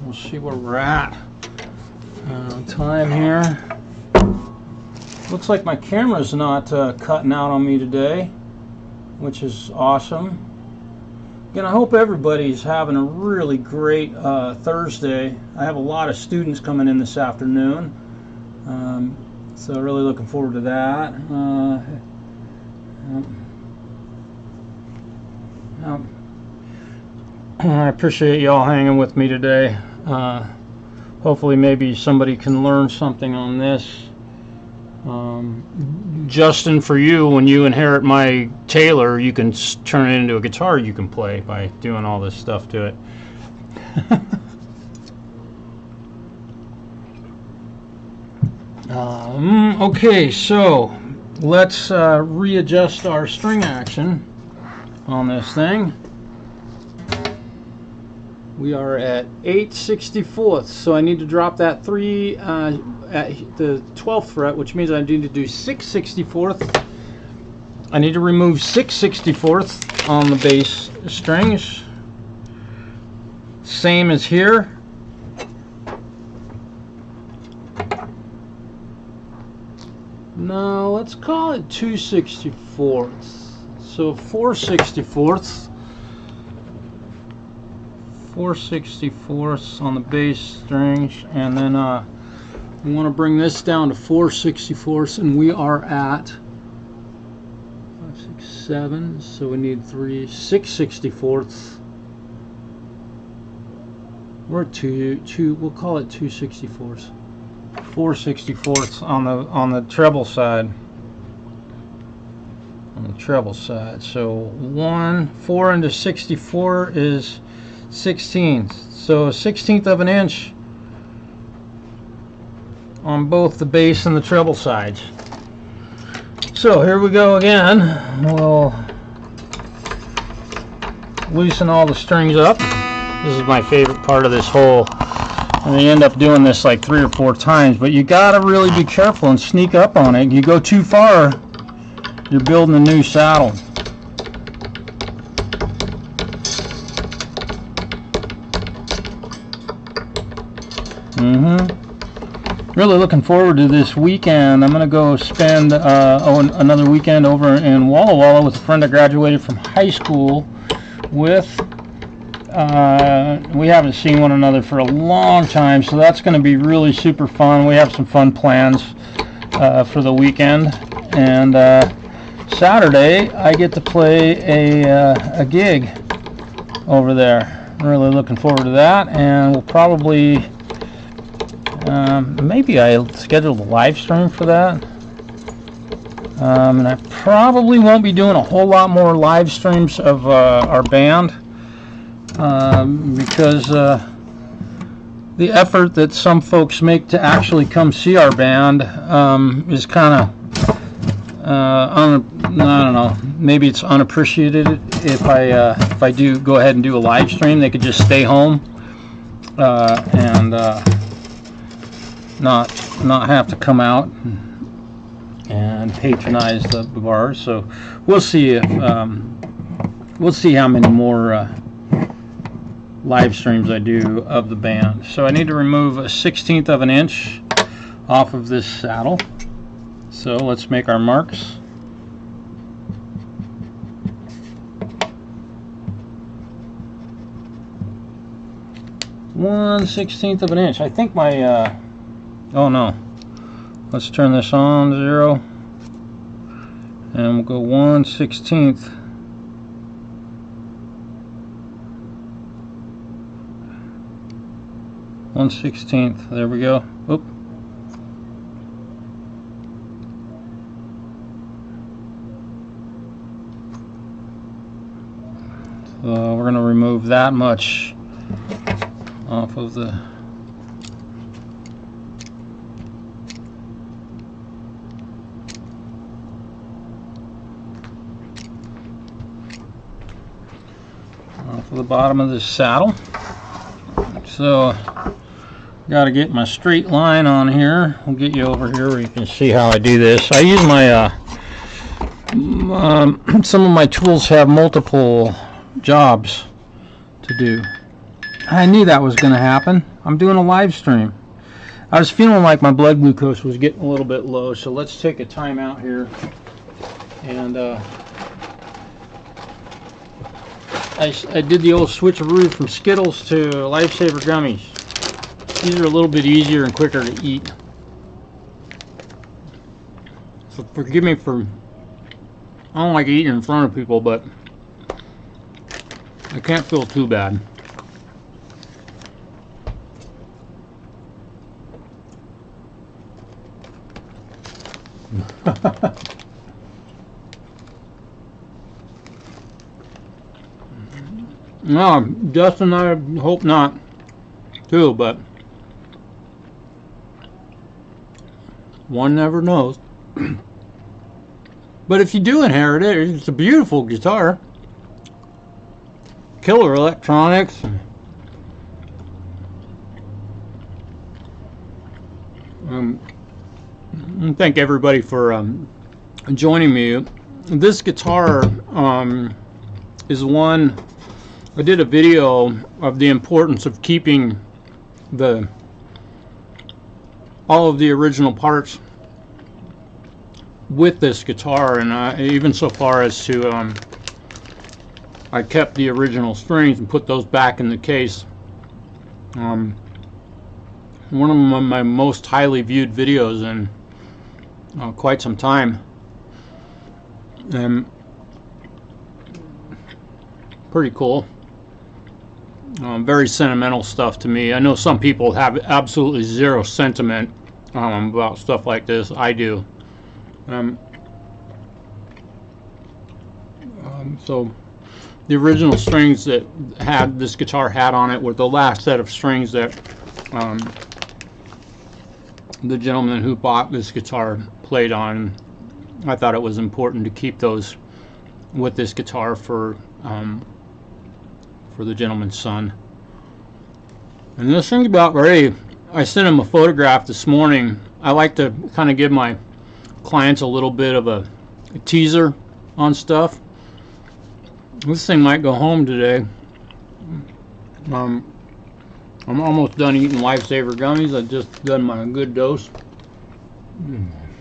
we'll see where we're at. Time here. Looks like my camera's not cutting out on me today, which is awesome. Again, I hope everybody's having a really great Thursday. I have a lot of students coming in this afternoon, so really looking forward to that. I appreciate y'all hanging with me today. Hopefully maybe somebody can learn something on this. Justin, for you, when you inherit my Taylor, you can turn it into a guitar you can play by doing all this stuff to it. Okay, so let's readjust our string action on this thing. We are at 8/64, so I need to drop that 3 at the 12th fret, which means I need to do 6/64. I need to remove 6/64 on the bass strings. Same as here. No, let's call it 2/64. So 4/64. 4/64 on the bass strings, and then we want to bring this down to 4/64, and we are at 5, 6, 7. So we need 3 6/64. We're at 2. We'll call it 2/64. 4/64 on the treble side. On the treble side. So 4 into 64 is 16th. So a 16th of an inch on both the bass and the treble sides. So here we go again. We'll loosen all the strings up. This is my favorite part of this whole. And they end up doing this like 3 or 4 times, but you gotta really be careful and sneak up on it. You go too far, you're building a new saddle. Really looking forward to this weekend. I'm gonna go spend another weekend over in Walla Walla with a friend I graduated from high school with. We haven't seen one another for a long time, so that's going to be really super fun. We have some fun plans for the weekend, and Saturday I get to play a gig over there. I'm really looking forward to that, and we'll probably maybe I'll schedule a live stream for that. And I probably won't be doing a whole lot more live streams of our band. Because the effort that some folks make to actually come see our band is kind of I don't know, maybe it's unappreciated. If I do go ahead and do a live stream, they could just stay home and not have to come out and patronize the bars. So we'll see if we'll see how many more live streams I do of the band. So I need to remove a 16th of an inch off of this saddle. So let's make our marks. One 1/16 of an inch. I think my oh no, let's turn this on 0 and we'll go 1/16. 1/16. There we go. Oop. So we're going to remove that much off of the bottom of this saddle. So got to get my straight line on here. We'll get you over here where you can see how I do this. I use my some of my tools have multiple jobs to do. I knew that was going to happen. I'm doing a live stream. I was feeling like my blood glucose was getting a little bit low, so let's take a time out here. And I did the old switcheroo from Skittles to Lifesaver gummies. These are a little bit easier and quicker to eat. So forgive me for I don't like eating in front of people, but I can't feel too bad. No, Justin, I hope not, too, but one never knows. But if you do inherit it, it's a beautiful guitar. Killer electronics. I thank everybody for joining me. This guitar is one. I did a video of the importance of keeping all of the original parts with this guitar, and even so far as to I kept the original strings and put those back in the case. One of my most highly viewed videos in quite some time, and pretty cool. Very sentimental stuff to me. I know some people have absolutely zero sentiment about stuff like this. I do. So the original strings that this guitar had on it were the last set of strings that the gentleman who bought this guitar played on. I thought it was important to keep those with this guitar for the gentleman's son. And this thing about Ray, I sent him a photograph this morning. I like to kind of give my clients a little bit of a teaser on stuff. This thing might go home today. I'm almost done eating Lifesaver gummies. I just done my good dose.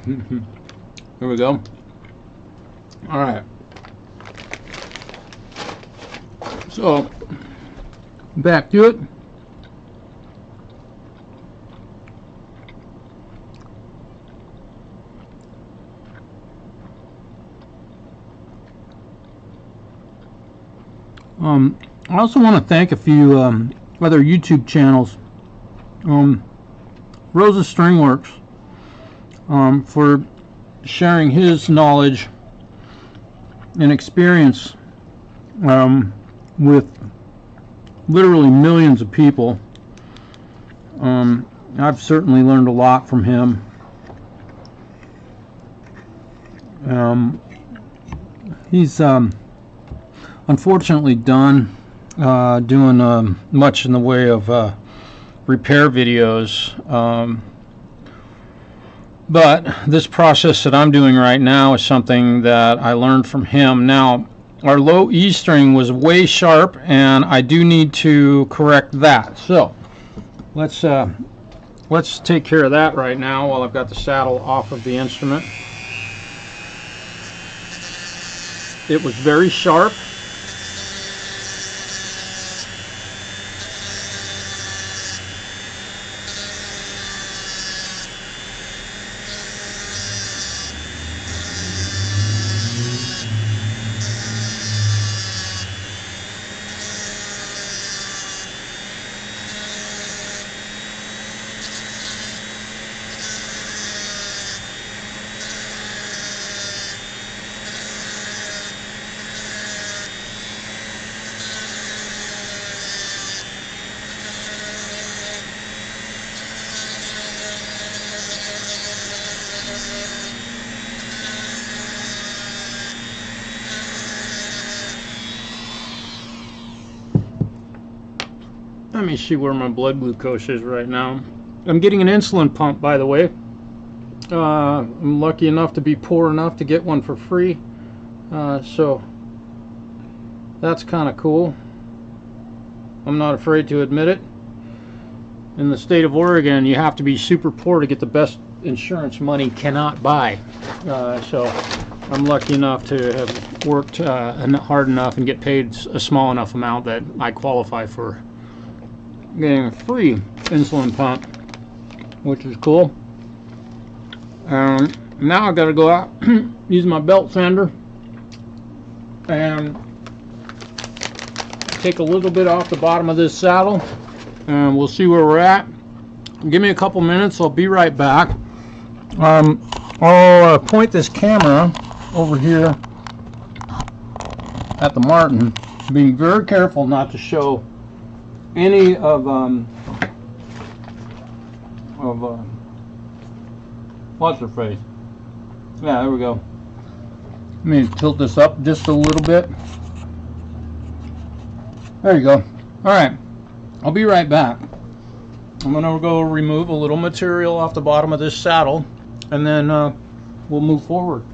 Here we go. All right. So back to it. I also want to thank a few other YouTube channels. Rose's Stringworks for sharing his knowledge and experience with literally millions of people. I've certainly learned a lot from him. He's unfortunately done doing much in the way of repair videos, but this process that I'm doing right now is something that I learned from him. Now, our low E string was way sharp, and I do need to correct that. So let's take care of that right now while I've got the saddle off of the instrument. It was very sharp. Let me see where my blood glucose is right now. I'm getting an insulin pump, by the way. I'm lucky enough to be poor enough to get one for free. So that's kind of cool. I'm not afraid to admit it. In the state of Oregon, you have to be super poor to get the best insurance money cannot buy. So I'm lucky enough to have worked hard enough and get paid a small enough amount that I qualify for getting a free insulin pump, which is cool. Now I've got to go out use my belt sander and take a little bit off the bottom of this saddle, and we'll see where we're at. Give me a couple minutes, I'll be right back. I'll point this camera over here at the Martin, being very careful not to show any of what's her face? Yeah, there we go. Let me tilt this up just a little bit. There you go. All right, I'll be right back. I'm gonna go remove a little material off the bottom of this saddle, and then we'll move forward.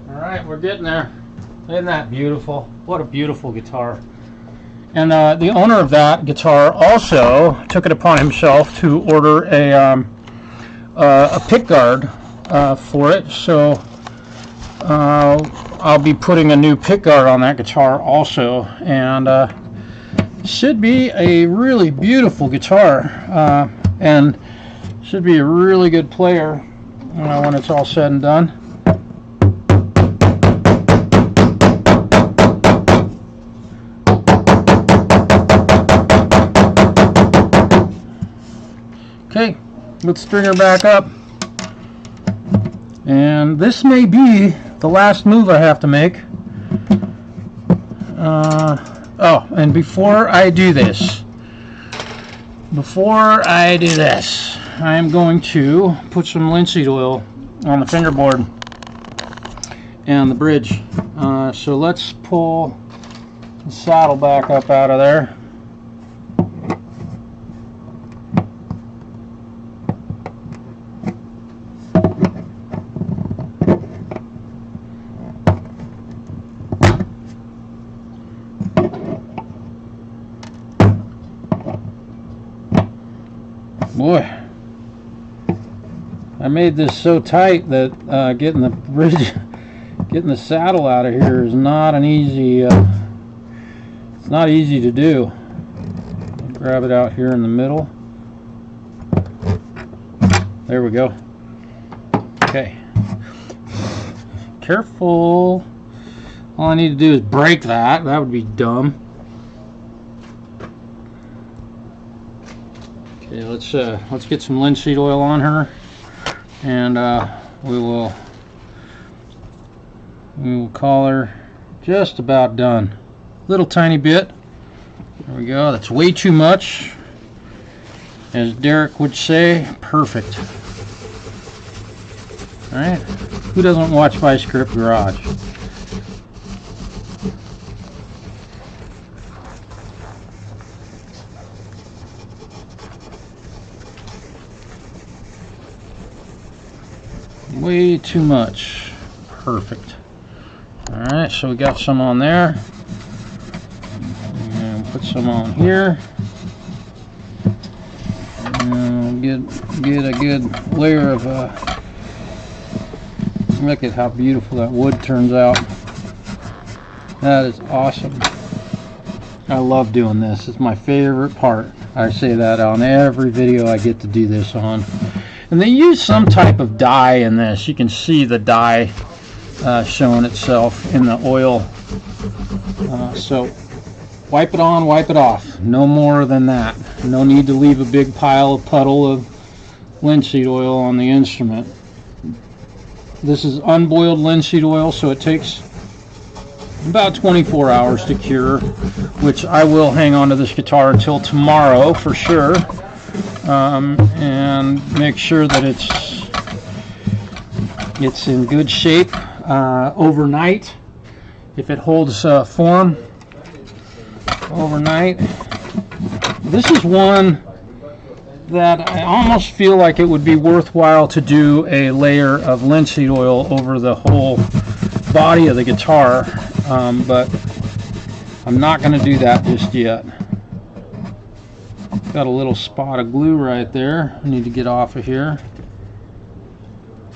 Alright, we're getting there. Isn't that beautiful? What a beautiful guitar. And the owner of that guitar also took it upon himself to order a pick guard for it. So I'll be putting a new pick guard on that guitar also. And should be a really beautiful guitar. And should be a really good player when it's all said and done. Okay, let's string her back up. And this may be the last move I have to make. Oh, and before I do this, I am going to put some linseed oil on the fingerboard and the bridge. So let's pull the saddle back up out of there. Boy, I made this so tight that getting the bridge, getting the saddle out of here is not an easy. It's not easy to do. Grab it out here in the middle. There we go. Okay. Careful. All I need to do is break that. That would be dumb. Okay, let's get some linseed oil on her, and we will call her just about done. Little tiny bit. There we go. That's way too much, as Derek would say. Perfect. All right. Who doesn't watch Vice Grip Garage? Way too much. Perfect. Alright, so we got some on there. And put some on here. And get a good layer of look at how beautiful that wood turns out. That is awesome. I love doing this. It's my favorite part. I say that on every video I get to do this on. And they use some type of dye in this. You can see the dye showing itself in the oil. So wipe it on, wipe it off. No more than that. No need to leave a big puddle of linseed oil on the instrument. This is unboiled linseed oil, so it takes about 24 hours to cure, which I will hang on to this guitar until tomorrow for sure, and make sure that it's in good shape overnight. If it holds form overnight. This is one that I almost feel like it would be worthwhile to do a layer of linseed oil over the whole body of the guitar, but I'm not going to do that just yet. Got a little spot of glue right there. I need to get off of here.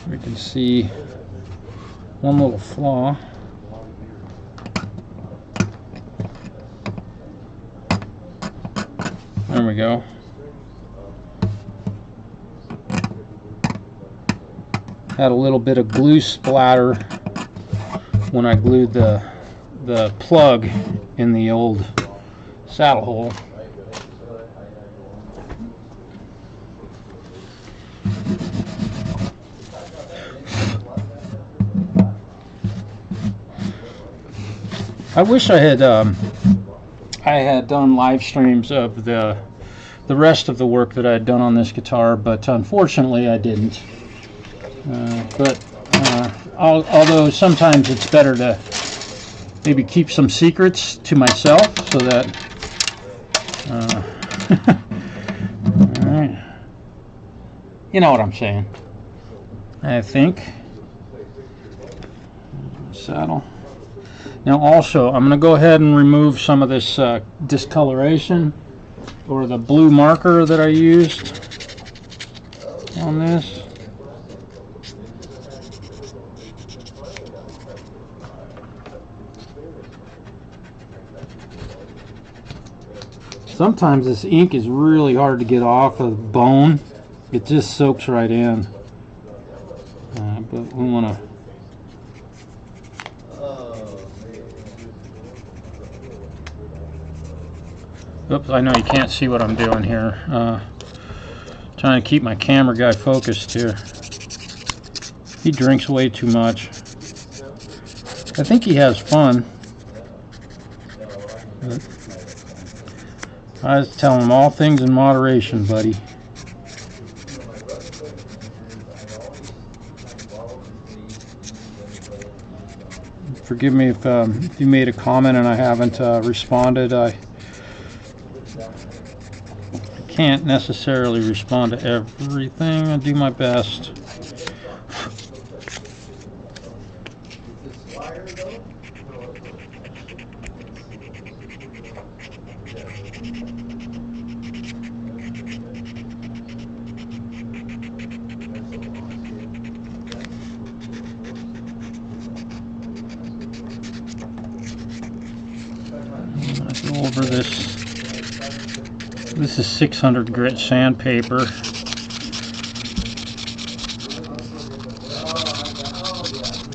We can see one little flaw. There we go. Had a little bit of glue splatter when I glued the plug in the old saddle hole. I wish I had done live streams of the rest of the work that I had done on this guitar, but unfortunately I didn't. Although sometimes it's better to maybe keep some secrets to myself, so that all right. You know what I'm saying, I think. Saddle. Now also, I'm going to go ahead and remove some of this discoloration, or the blue marker that I used on this. Sometimes this ink is really hard to get off of bone. It just soaks right in. But we want to... Oops, I know you can't see what I'm doing here. Trying to keep my camera guy focused here. He drinks way too much. I think he has fun. But I was telling him all things in moderation, buddy. Forgive me if you made a comment and I haven't responded. I can't necessarily respond to everything. I do my best. Go over this. This is 600 grit sandpaper.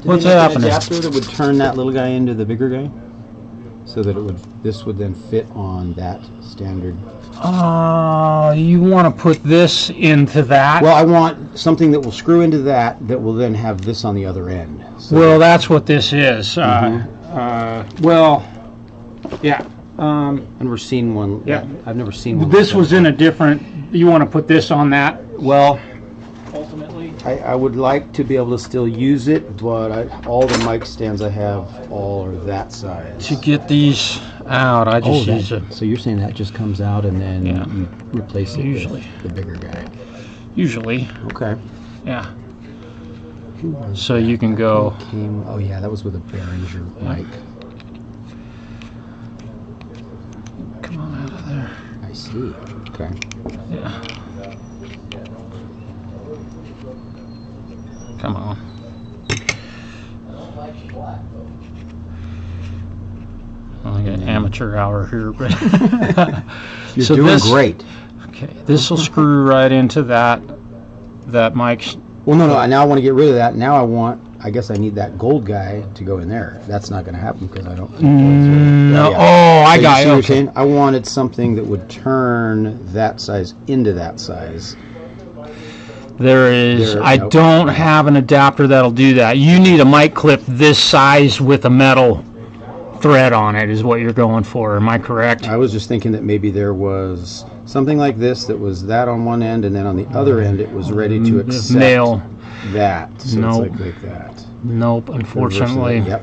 What's happening? An adapter that would turn that little guy into the bigger guy, so that it would. This would then fit on that standard. You want to put this into that? Well, I want something that will screw into that will then have this on the other end. So well, that's what this is. Well, yeah. I've never seen one. Yeah, I've never seen one. This was in a different. You want to put this on that? Well, ultimately, I would like to be able to still use it, but all the mic stands I have all are that size. To get these out, I just use it. So you're saying that just comes out and then you replace it Usually. with the bigger guy? Usually. Okay. Yeah. so you can go. Oh yeah, that was with a Behringer mic. Come on out of there. I see. Okay. Yeah. Come on. I got amateur hour here, but You're so doing great. Okay, this will screw right into that mic. Well, no. Now I want to get rid of that. Now I guess I need that gold guy to go in there. That's not going to happen because I don't. No. Yeah. Oh, I So got you see it. what I'm Okay. saying? I wanted something that would turn that size into that size. There is. I nope. don't have an adapter that'll do that. You need a mic clip this size with a metal thread on it, is what you're going for. Am I correct? I was just thinking that maybe there was something like this that was that on one end, and then on the other end it was ready to accept Male. that. So Nope. it's like that. Nope. Unfortunately. Yep.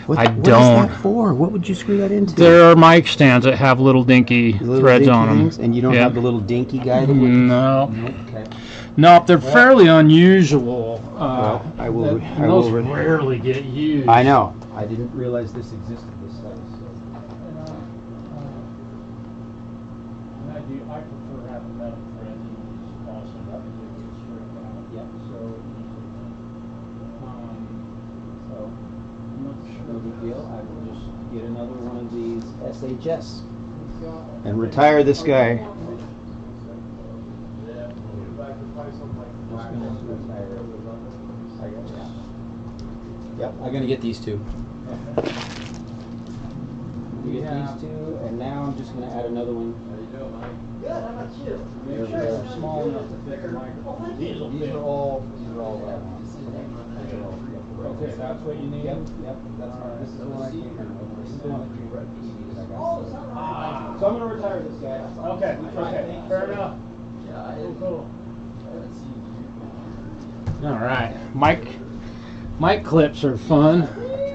What I is don't. that for? What would you screw that into? There are mic stands that have little dinky The little threads dinky on them. things, and you don't Yep. have the little dinky guy that would. No. Nope. Okay. Nope, they're fairly unusual. Well, I will. And I those will. rarely get used. I know. I didn't realize this existed this size. I prefer having metal thread and just toss it up and it gets straight out. Yep. So I'm not No sure. big deal. I will just get another one of these SHS and retire this guy. Yep, I'm gonna get these two. You get these two, and now I'm just gonna add another one. They're small enough to fit the microphone. These are all Okay, that's what you need? Yep, that's fine. This is the one I came from. This is the one that you read. So I'm gonna retire this guy. Okay, fair enough. Cool. All right, mic clips are fun.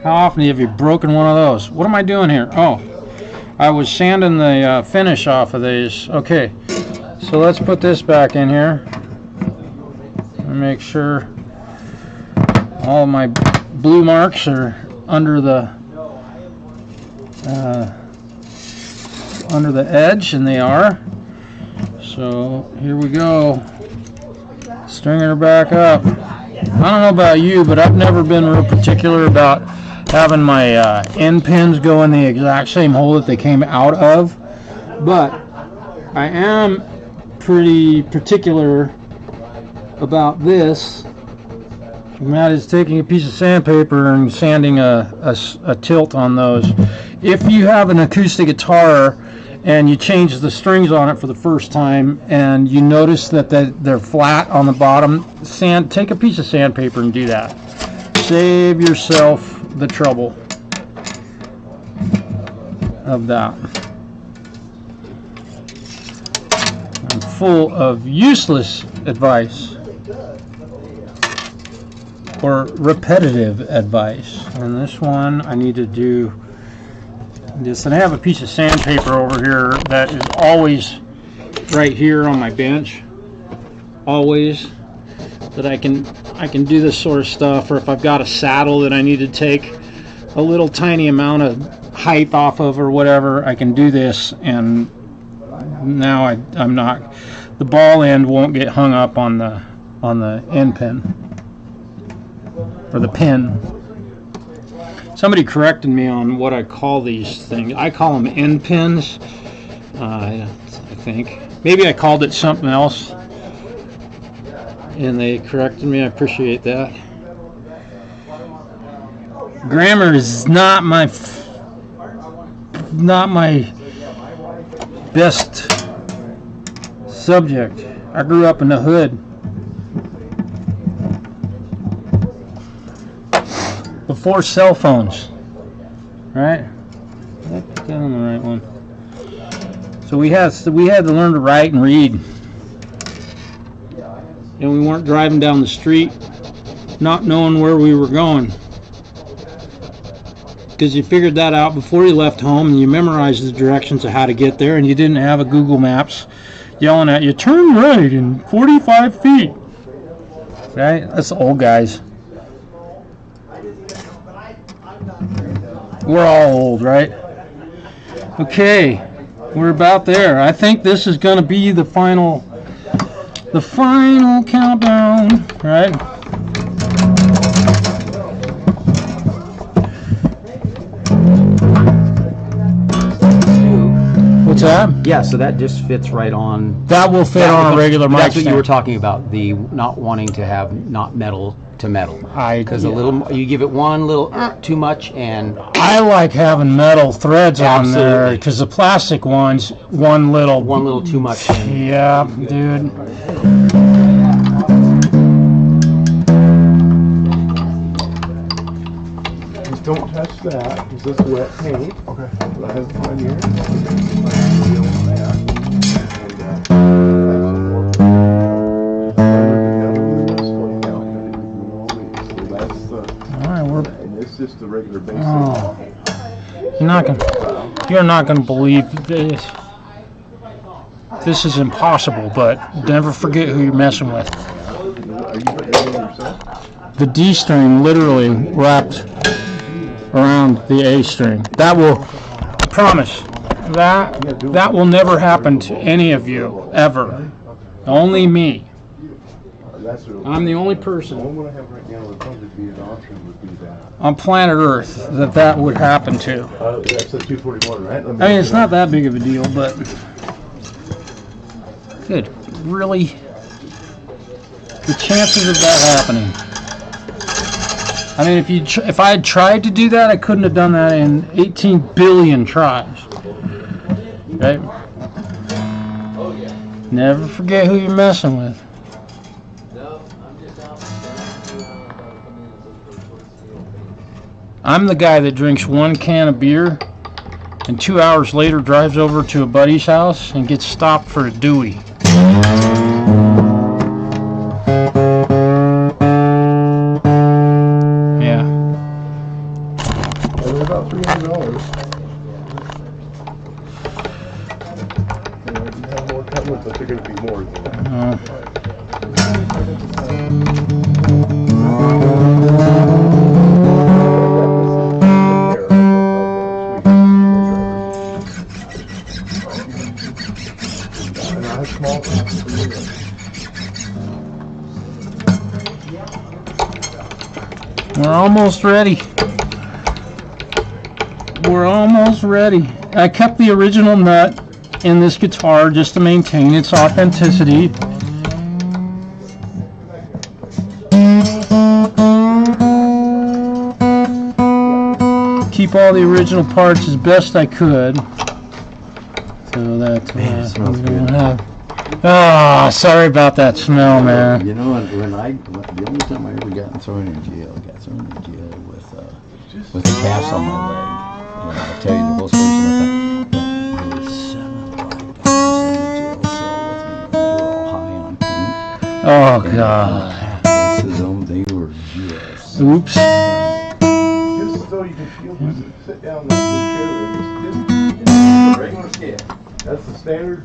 How often have you broken one of those? What am I doing here? Oh, I was sanding the finish off of these. Okay, so let's put this back in here and make sure all my blue marks are under the edge, and they are. So here we go. Stringing her back up. I don't know about you, but I've never been real particular about having my end pins go in the exact same hole that they came out of. But I am pretty particular about this. And that is taking a piece of sandpaper and sanding a tilt on those. If you have an acoustic guitar and you change the strings on it for the first time and you notice that they're flat on the bottom, take a piece of sandpaper and do that. Save yourself the trouble of that. I'm full of useless advice or repetitive advice. And this one I need to do this, and I have a piece of sandpaper over here that is always right here on my bench, always, that I can do this sort of stuff. Or if I've got a saddle that I need to take a little tiny amount of height off of or whatever, I can do this, and now I'm not, the ball end won't get hung up on the end pin or the pin. Somebody corrected me on what I call these things. I call them end pins. I think maybe I called it something else, and they corrected me. I appreciate that. Grammar is not my best subject. I grew up in the hood. Before cell phones, right? Put that on the right one. So we had to learn to write and read, and we weren't driving down the street not knowing where we were going, because you figured that out before you left home, and you memorized the directions of how to get there, and you didn't have a Google Maps yelling at you, turn right in 45 feet. Right? That's the old guys. We're all old, right? Okay, we're about there. I think this is going to be the final countdown, right? What's that? Yeah, so that just fits right on. That will fit on a regular mic That's what you stand. were talking about, the not wanting to have not metal to metal. Because Yeah. a little, you give it one little too much, and I like having metal threads on there Absolutely. because the plastic ones, one little too much. And Yeah, dude. Just don't touch that, because that's wet paint. Okay. I have one here. All right, we're. And it's just the regular basic. Oh, you're not gonna believe this. This is impossible, but never forget who you're messing with. Are you putting it in yourself? The D string literally wrapped around the A string. That will, I promise, that will never happen to any of you ever. Only me. That's what I'm the only person one I have right now would probably be an option would be that. on planet Earth that would happen to. That's the 241, right? I mean, it's not that big of a deal, but good. Really, the chances of that happening. I mean, if I had tried to do that, I couldn't have done that in 18 billion tries. Right? Never forget who you're messing with. I'm the guy that drinks one can of beer and 2 hours later drives over to a buddy's house and gets stopped for a Dewey. Yeah. They're about $300. You have more coming, but they're going to be more than that. We're almost ready. We're almost ready. I kept the original nut in this guitar just to maintain its authenticity. Keep all the original parts as best I could. So that Man, it smells we don't good. have. Ah, sorry about that smell, man. You know, the only time I ever got thrown in jail, with a cast on my leg. And I'll tell you the whole story some other time. There was 7 black guys in the jail cell with me. They were all high on paint. Oh God. They were just. Oops. Just so you can feel, just sit down in that chair there. Just the regular scale. That's the standard.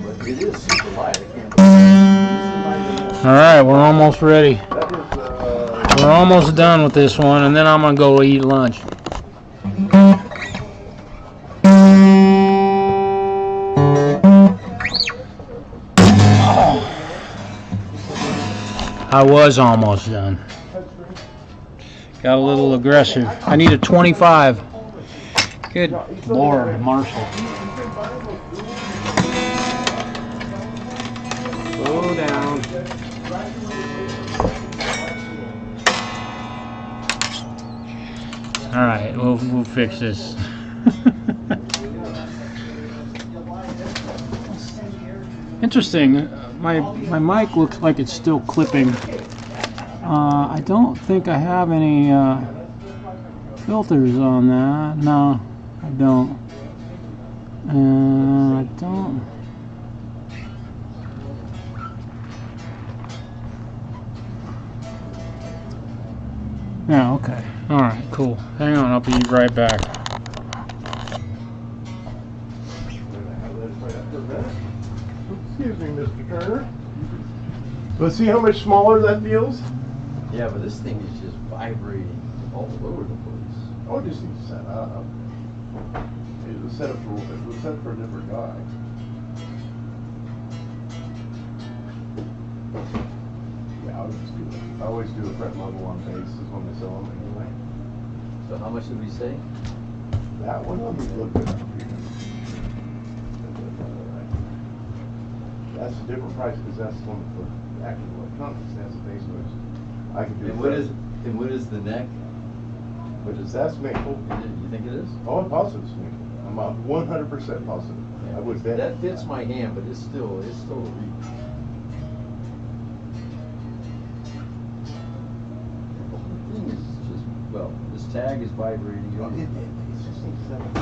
But it is super light. All right, we're almost ready. That is, We're almost done with this one, and then I'm gonna go eat lunch. I was almost done. Got a little aggressive. I need a 25. Good Lord, Marshall. Slow down. All right, we'll fix this. Interesting. My mic looks like it's still clipping. I don't think I have any filters on that. No, I don't. I don't. Yeah, okay. Alright, cool. Hang on, I'll be right back. Excuse me, Mr. Turner. Let's see how much smaller that feels. Yeah, Yeah, but this thing is just vibrating all over the place. Oh, it just needs set up. It was set up for a different guy. Yeah, I always do a fret level on bases when I sell them anyway. So how much did we say? That one, let me look it up here. That's a different price because that's the one for active electronics. That's a base which I can do. And what is the neck? But that's maple. You think it is? Oh, I'm positive it's maple. I'm 100% positive. Yeah, I would bet. That fits my hand, but it's still a reach. The whole thing is just, well, this tag is vibrating. It's just needs set up.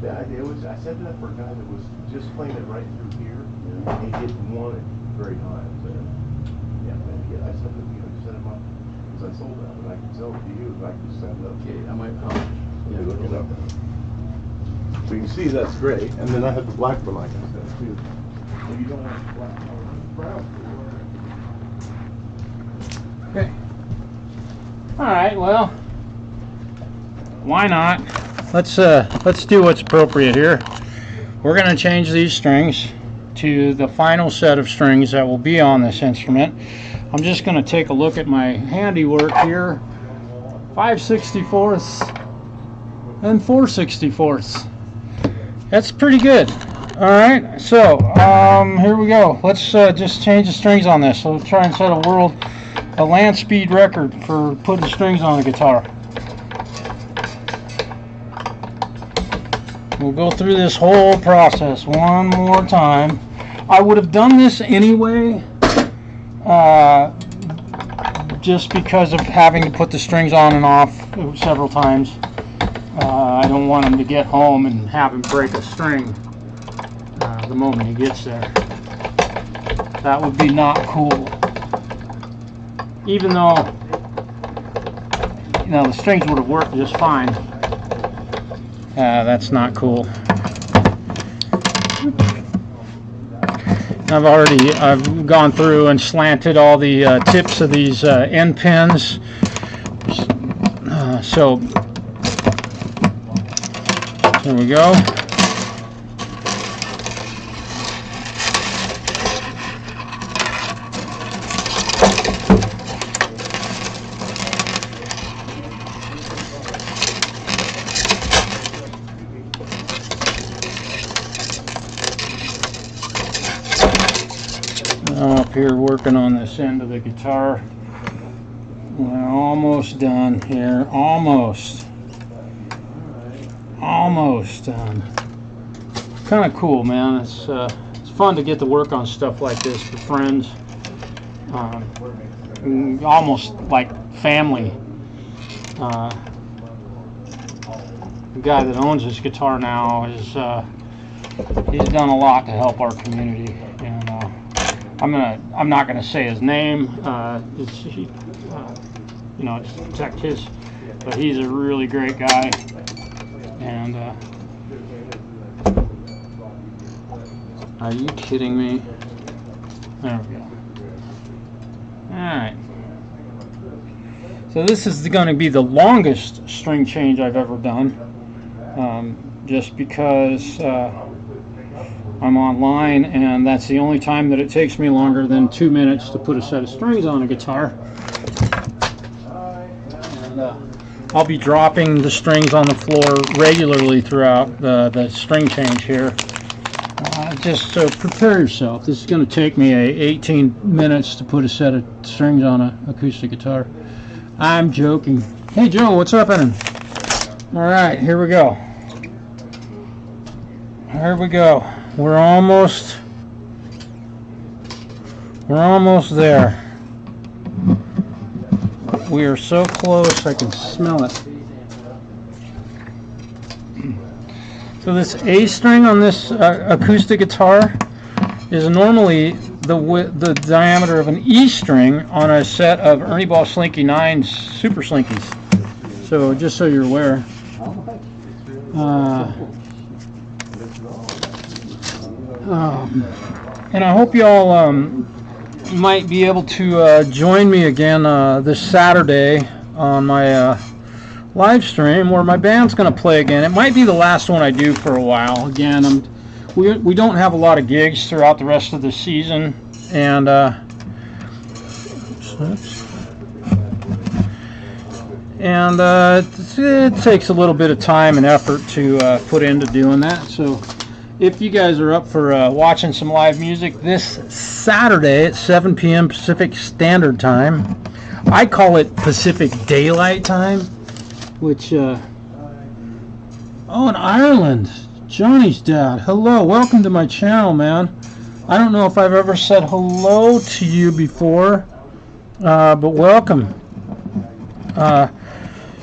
The idea was I set it up for a guy that was just playing it right through here. Yeah. And he didn't want it very high. So, yeah, I set it, set him up because I sold that, and I could sell it to you, and I could set it up. Okay, I might. Yeah, look it up. So you can see that's gray, and then I have the black one like I said too. Well, you don't have black or brown. Okay. All right. Well, why not? Let's do what's appropriate here. We're going to change these strings to the final set of strings that will be on this instrument. I'm just going to take a look at my handiwork here. 5/64ths and 4/64ths. That's pretty good. All right, so here we go. Let's just change the strings on this. So we'll try and set a land speed record for putting strings on the guitar. We'll go through this whole process one more time. I would have done this anyway, just because of having to put the strings on and off several times. I don't want him to get home and have him break a string the moment he gets there. That would be not cool. Even though, you know, the strings would have worked just fine. That's not cool. I've gone through and slanted all the tips of these end pins. So there we go. Up here working on this end of the guitar. We're almost done here. Almost done. Kind of cool, man. It's fun to get to work on stuff like this for friends. Almost like family. The guy that owns this guitar now is he's done a lot to help our community, and I'm not gonna say his name. You know, to protect his, but he's a really great guy, and are you kidding me? There we go. Alright, so this is going to be the longest string change I've ever done, just because I'm online, and that's the only time that it takes me longer than 2 minutes to put a set of strings on a guitar. And I'll be dropping the strings on the floor regularly throughout the string change here. Just so prepare yourself. This is going to take me 18 minutes to put a set of strings on an acoustic guitar. I'm joking. Hey Joe, what's happening? Alright, here we go. Here we go. We're almost there. We are so close, I can smell it. So this A string on this acoustic guitar is normally the diameter of an E string on a set of Ernie Ball Slinky 9s Super Slinkies. So just so you're aware. And I hope y'all you might be able to join me again this Saturday on my live stream where my band's going to play again. It might be the last one I do for a while. Again, we don't have a lot of gigs throughout the rest of the season, and it takes a little bit of time and effort to put into doing that. So if you guys are up for watching some live music this Saturday at 7 p.m. Pacific Standard Time, I call it Pacific Daylight Time, which, oh, in Ireland, Johnny's dad. Hello, welcome to my channel, man. I don't know if I've ever said hello to you before, but welcome.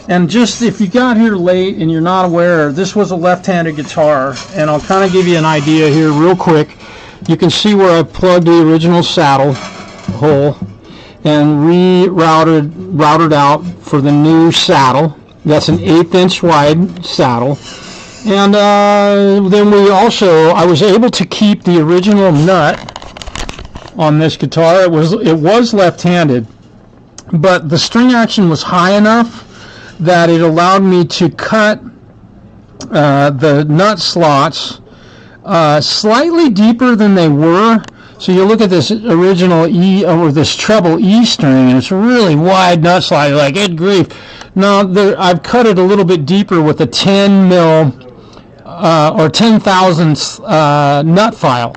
And just if you got here late and you're not aware, this was a left-handed guitar, and I'll kind of give you an idea here real quick. You can see where I plugged the original saddle hole and routed out for the new saddle. That's an 1/8 inch wide saddle. And then I was able to keep the original nut on this guitar. It was left-handed, but the string action was high enough that it allowed me to cut the nut slots slightly deeper than they were. So you look at this original E, or this treble E string, and it's a really wide nut slot. You're like, good grief. Now I've cut it a little bit deeper with a 10 mil or 10 thousandths nut file.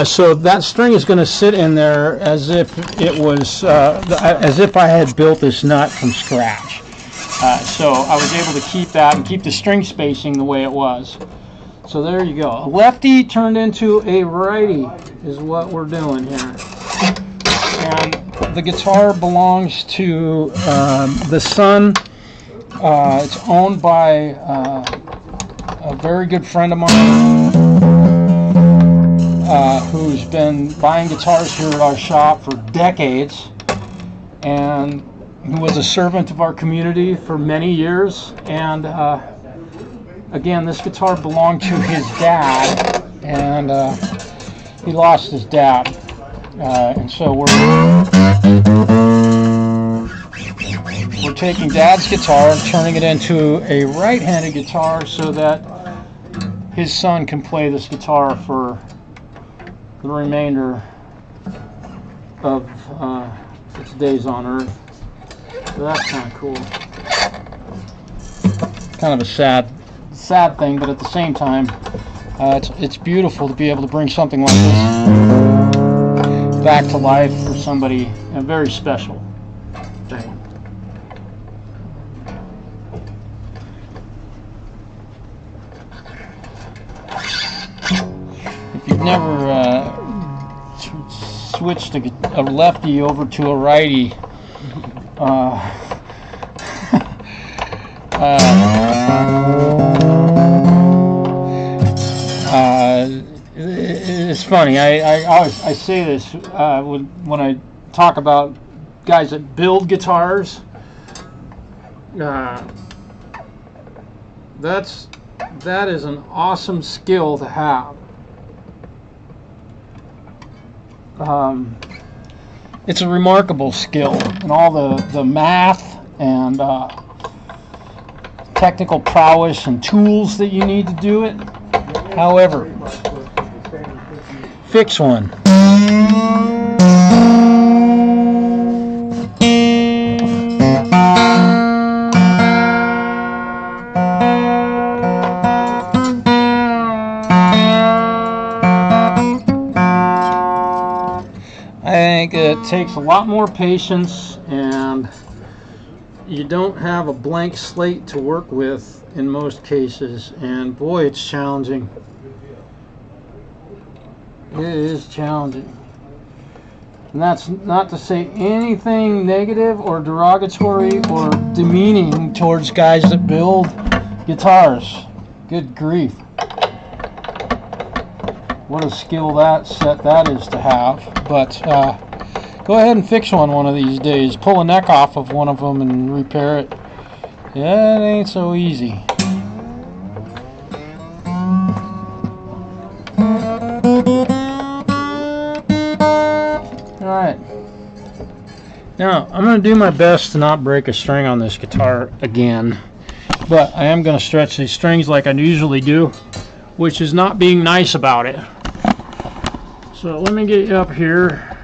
So that string is going to sit in there as if it was as if I had built this nut from scratch. So I was able to keep that and keep the string spacing the way it was. So there you go. A lefty turned into a righty is what we're doing here. And the guitar belongs to the son. It's owned by a very good friend of mine who's been buying guitars here at our shop for decades, and who was a servant of our community for many years. And again, this guitar belonged to his dad, and he lost his dad, and so we're taking Dad's guitar and turning it into a right-handed guitar so that his son can play this guitar for the remainder of its days on Earth. So that's kind of cool. Kind of a sad thing, but at the same time, it's beautiful to be able to bring something like this back to life for somebody, a very special thing. If you've never switched a lefty over to a righty, it's funny. I say this when I talk about guys that build guitars. That is an awesome skill to have. It's a remarkable skill, and all the math and technical prowess and tools that you need to do it. However, fix one. I think it takes a lot more patience, and you don't have a blank slate to work with in most cases, and boy, it's challenging. It is challenging. And that's not to say anything negative or derogatory or demeaning towards guys that build guitars. Good grief. What a skill that is to have. But go ahead and fix one of these days. Pull a neck off of one of them and repair it. Yeah, it ain't so easy. Alright. Now, I'm going to do my best to not break a string on this guitar again, but I am going to stretch these strings like I usually do, which is not being nice about it. So let me get you up here.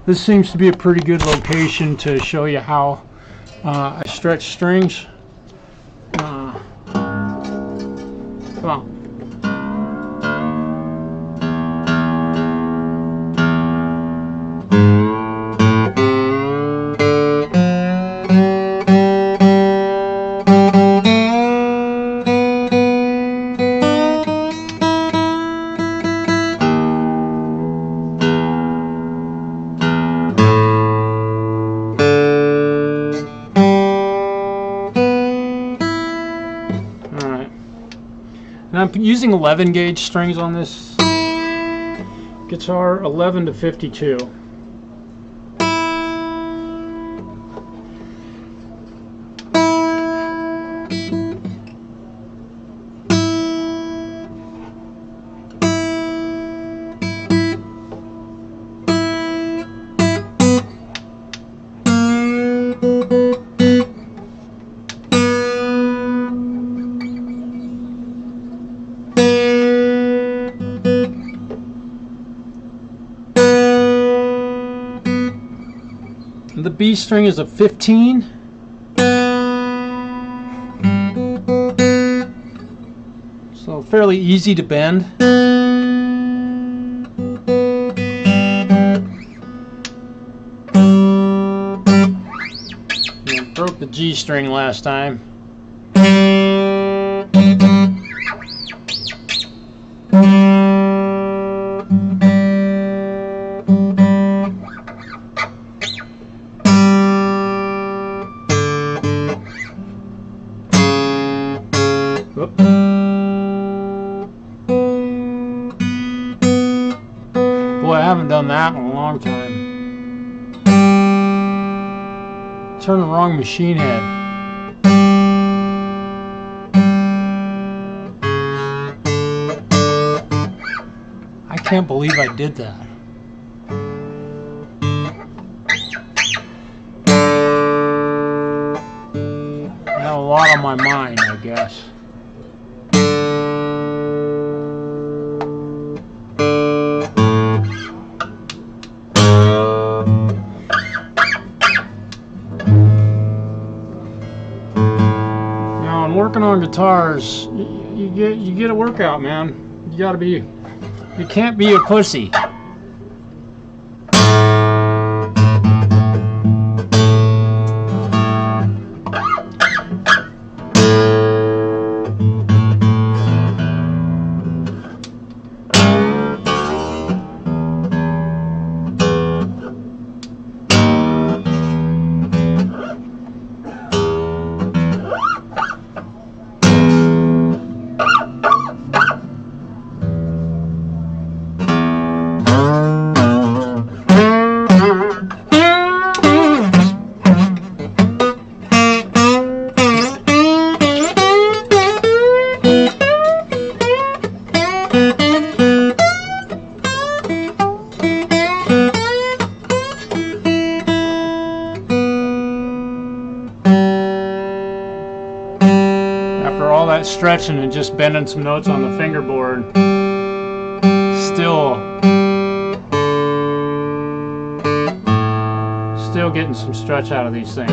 This seems to be a pretty good location to show you how I stretch strings. Come on. And I'm using 11 gauge strings on this guitar, 11 to 52. The B string is a 15. So fairly easy to bend. And broke the G string last time. Boy, I haven't done that in a long time. Turn the wrong machine head. I can't believe I did that. I have a lot on my mind, I guess. Working on guitars, you get a workout, man. You can't be a pussy. After all that stretching and just bending some notes on the fingerboard, still getting some stretch out of these things.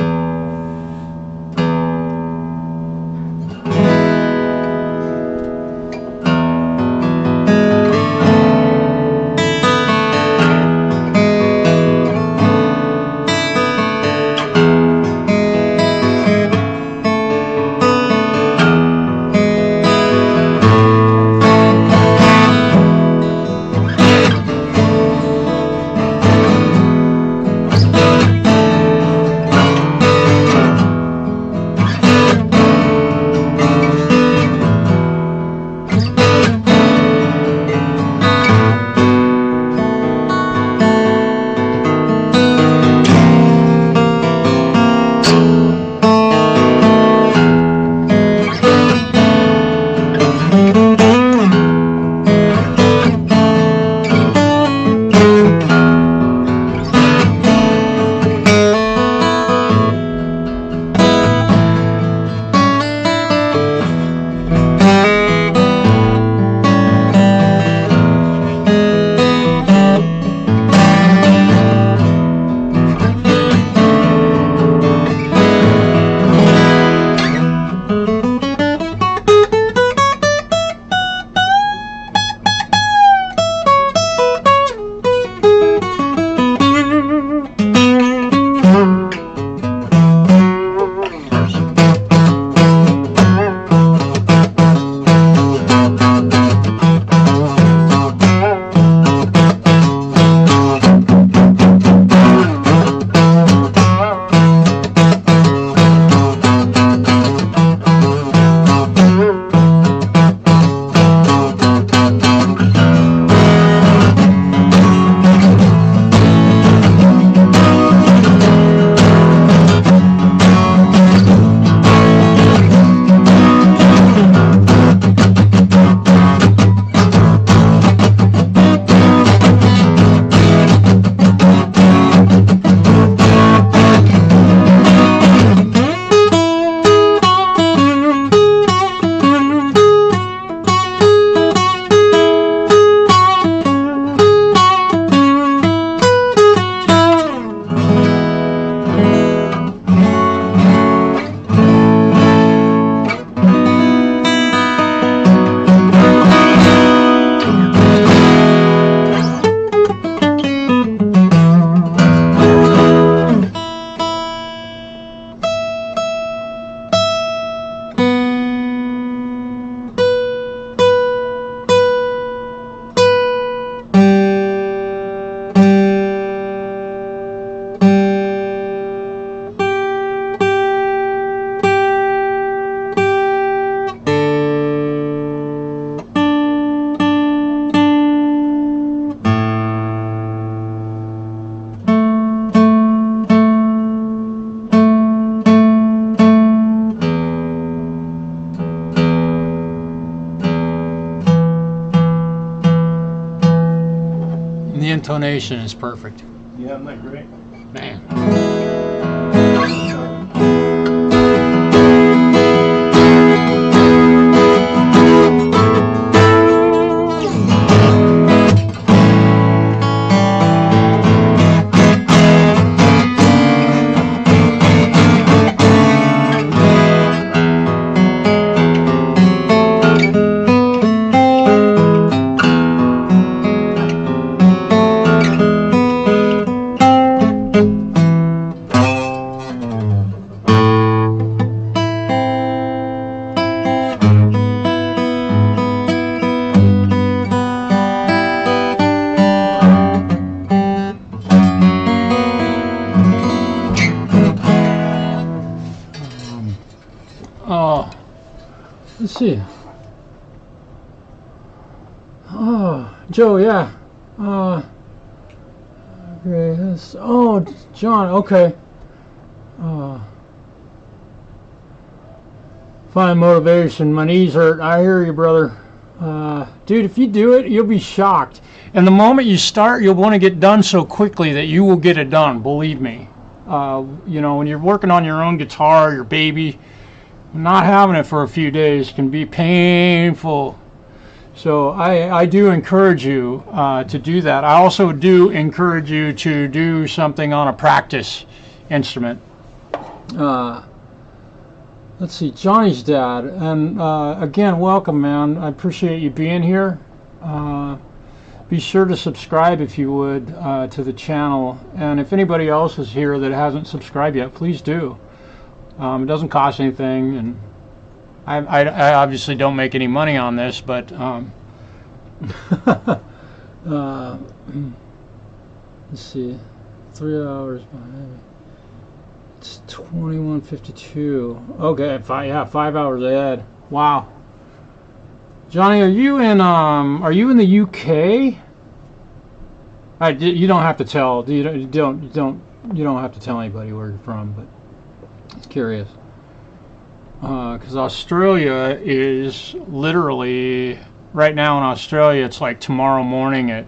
intonation is perfect. Yeah, isn't that great? Man. Let's see. Oh, Joe, yeah. Okay. Oh, John. Okay. Find motivation. My knees hurt. I hear you, brother. Dude, if you do it, you'll be shocked. And the moment you start, you'll want to get done so quickly that you will get it done. Believe me. You know, when you're working on your own guitar, your baby, not having it for a few days can be painful. So I do encourage you to do that. I also do encourage you to do something on a practice instrument. Let's see, Johnny's dad. And again, welcome, man. I appreciate you being here. Be sure to subscribe if you would to the channel. And if anybody else is here that hasn't subscribed yet, please do. It doesn't cost anything, and I obviously don't make any money on this, but let's see, 3 hours. It's 21:52. Okay, 5 hours ahead. Wow. Johnny, are you in the UK? You don't have to tell. You don't have to tell anybody where you're from, but it's curious. Because Australia is literally right now in Australia. It's like tomorrow morning at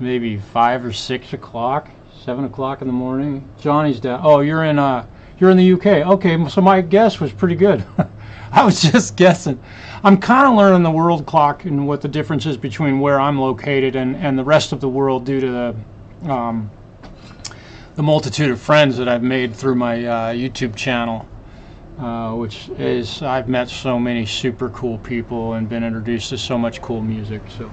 maybe 5 or 6 o'clock, 7 o'clock in the morning. Johnny's down. Oh, you're in the UK. Okay, so my guess was pretty good. I was just guessing. I'm kind of learning the world clock and what the difference is between where I'm located and the rest of the world due to the multitude of friends that I've made through my YouTube channel, which is I've met so many super cool people and been introduced to so much cool music. So,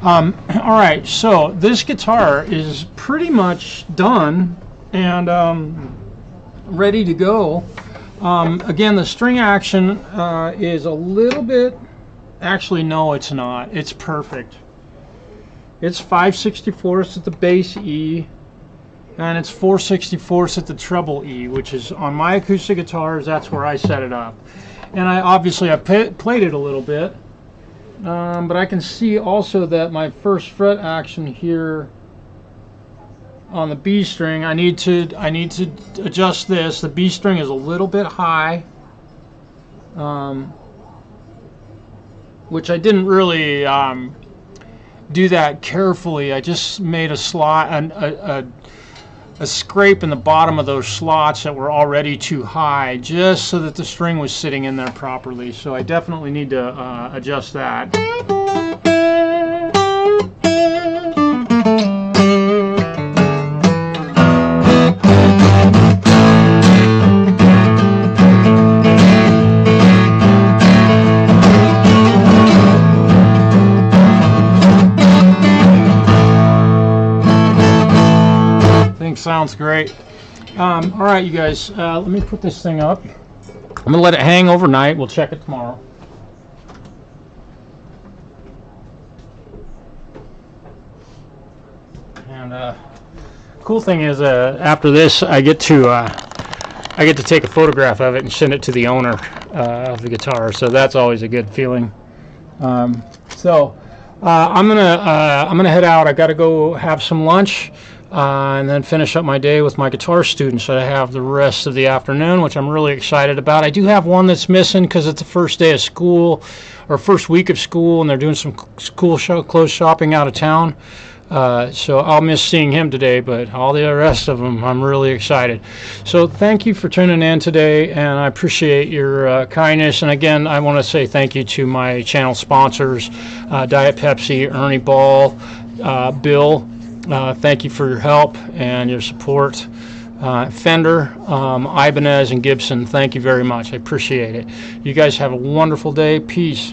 all right, so this guitar is pretty much done and ready to go. Again, the string action is a little bit, actually no it's not, it's perfect. It's 5/64 at the bass E, and it's 4/64 at the treble E, which is on my acoustic guitars, that's where I set it up. And I played it a little bit, but I can see also that my first fret action here on the B string, I need to adjust this. The B string is a little bit high, which I didn't really do that carefully. I just made a slot, a scrape in the bottom of those slots that were already too high, just so that the string was sitting in there properly. So I definitely need to adjust that. Sounds great. All right, you guys, let me put this thing up. I'm gonna let it hang overnight. We'll check it tomorrow. And cool thing is, after this, I get to take a photograph of it and send it to the owner of the guitar. So that's always a good feeling. I'm gonna head out. I got to go have some lunch. and then finish up my day with my guitar students that I have the rest of the afternoon, which I'm really excited about. I do have one that's missing because it's the first day of school, or first week of school, and they're doing some school clothes shopping out of town. So I'll miss seeing him today, but all the rest of them, I'm really excited. So thank you for tuning in today, and I appreciate your kindness. And again, I want to say thank you to my channel sponsors, Diet Pepsi, Ernie Ball, Bill. Thank you for your help and your support. Fender, Ibanez, and Gibson, thank you very much. I appreciate it. You guys have a wonderful day. Peace.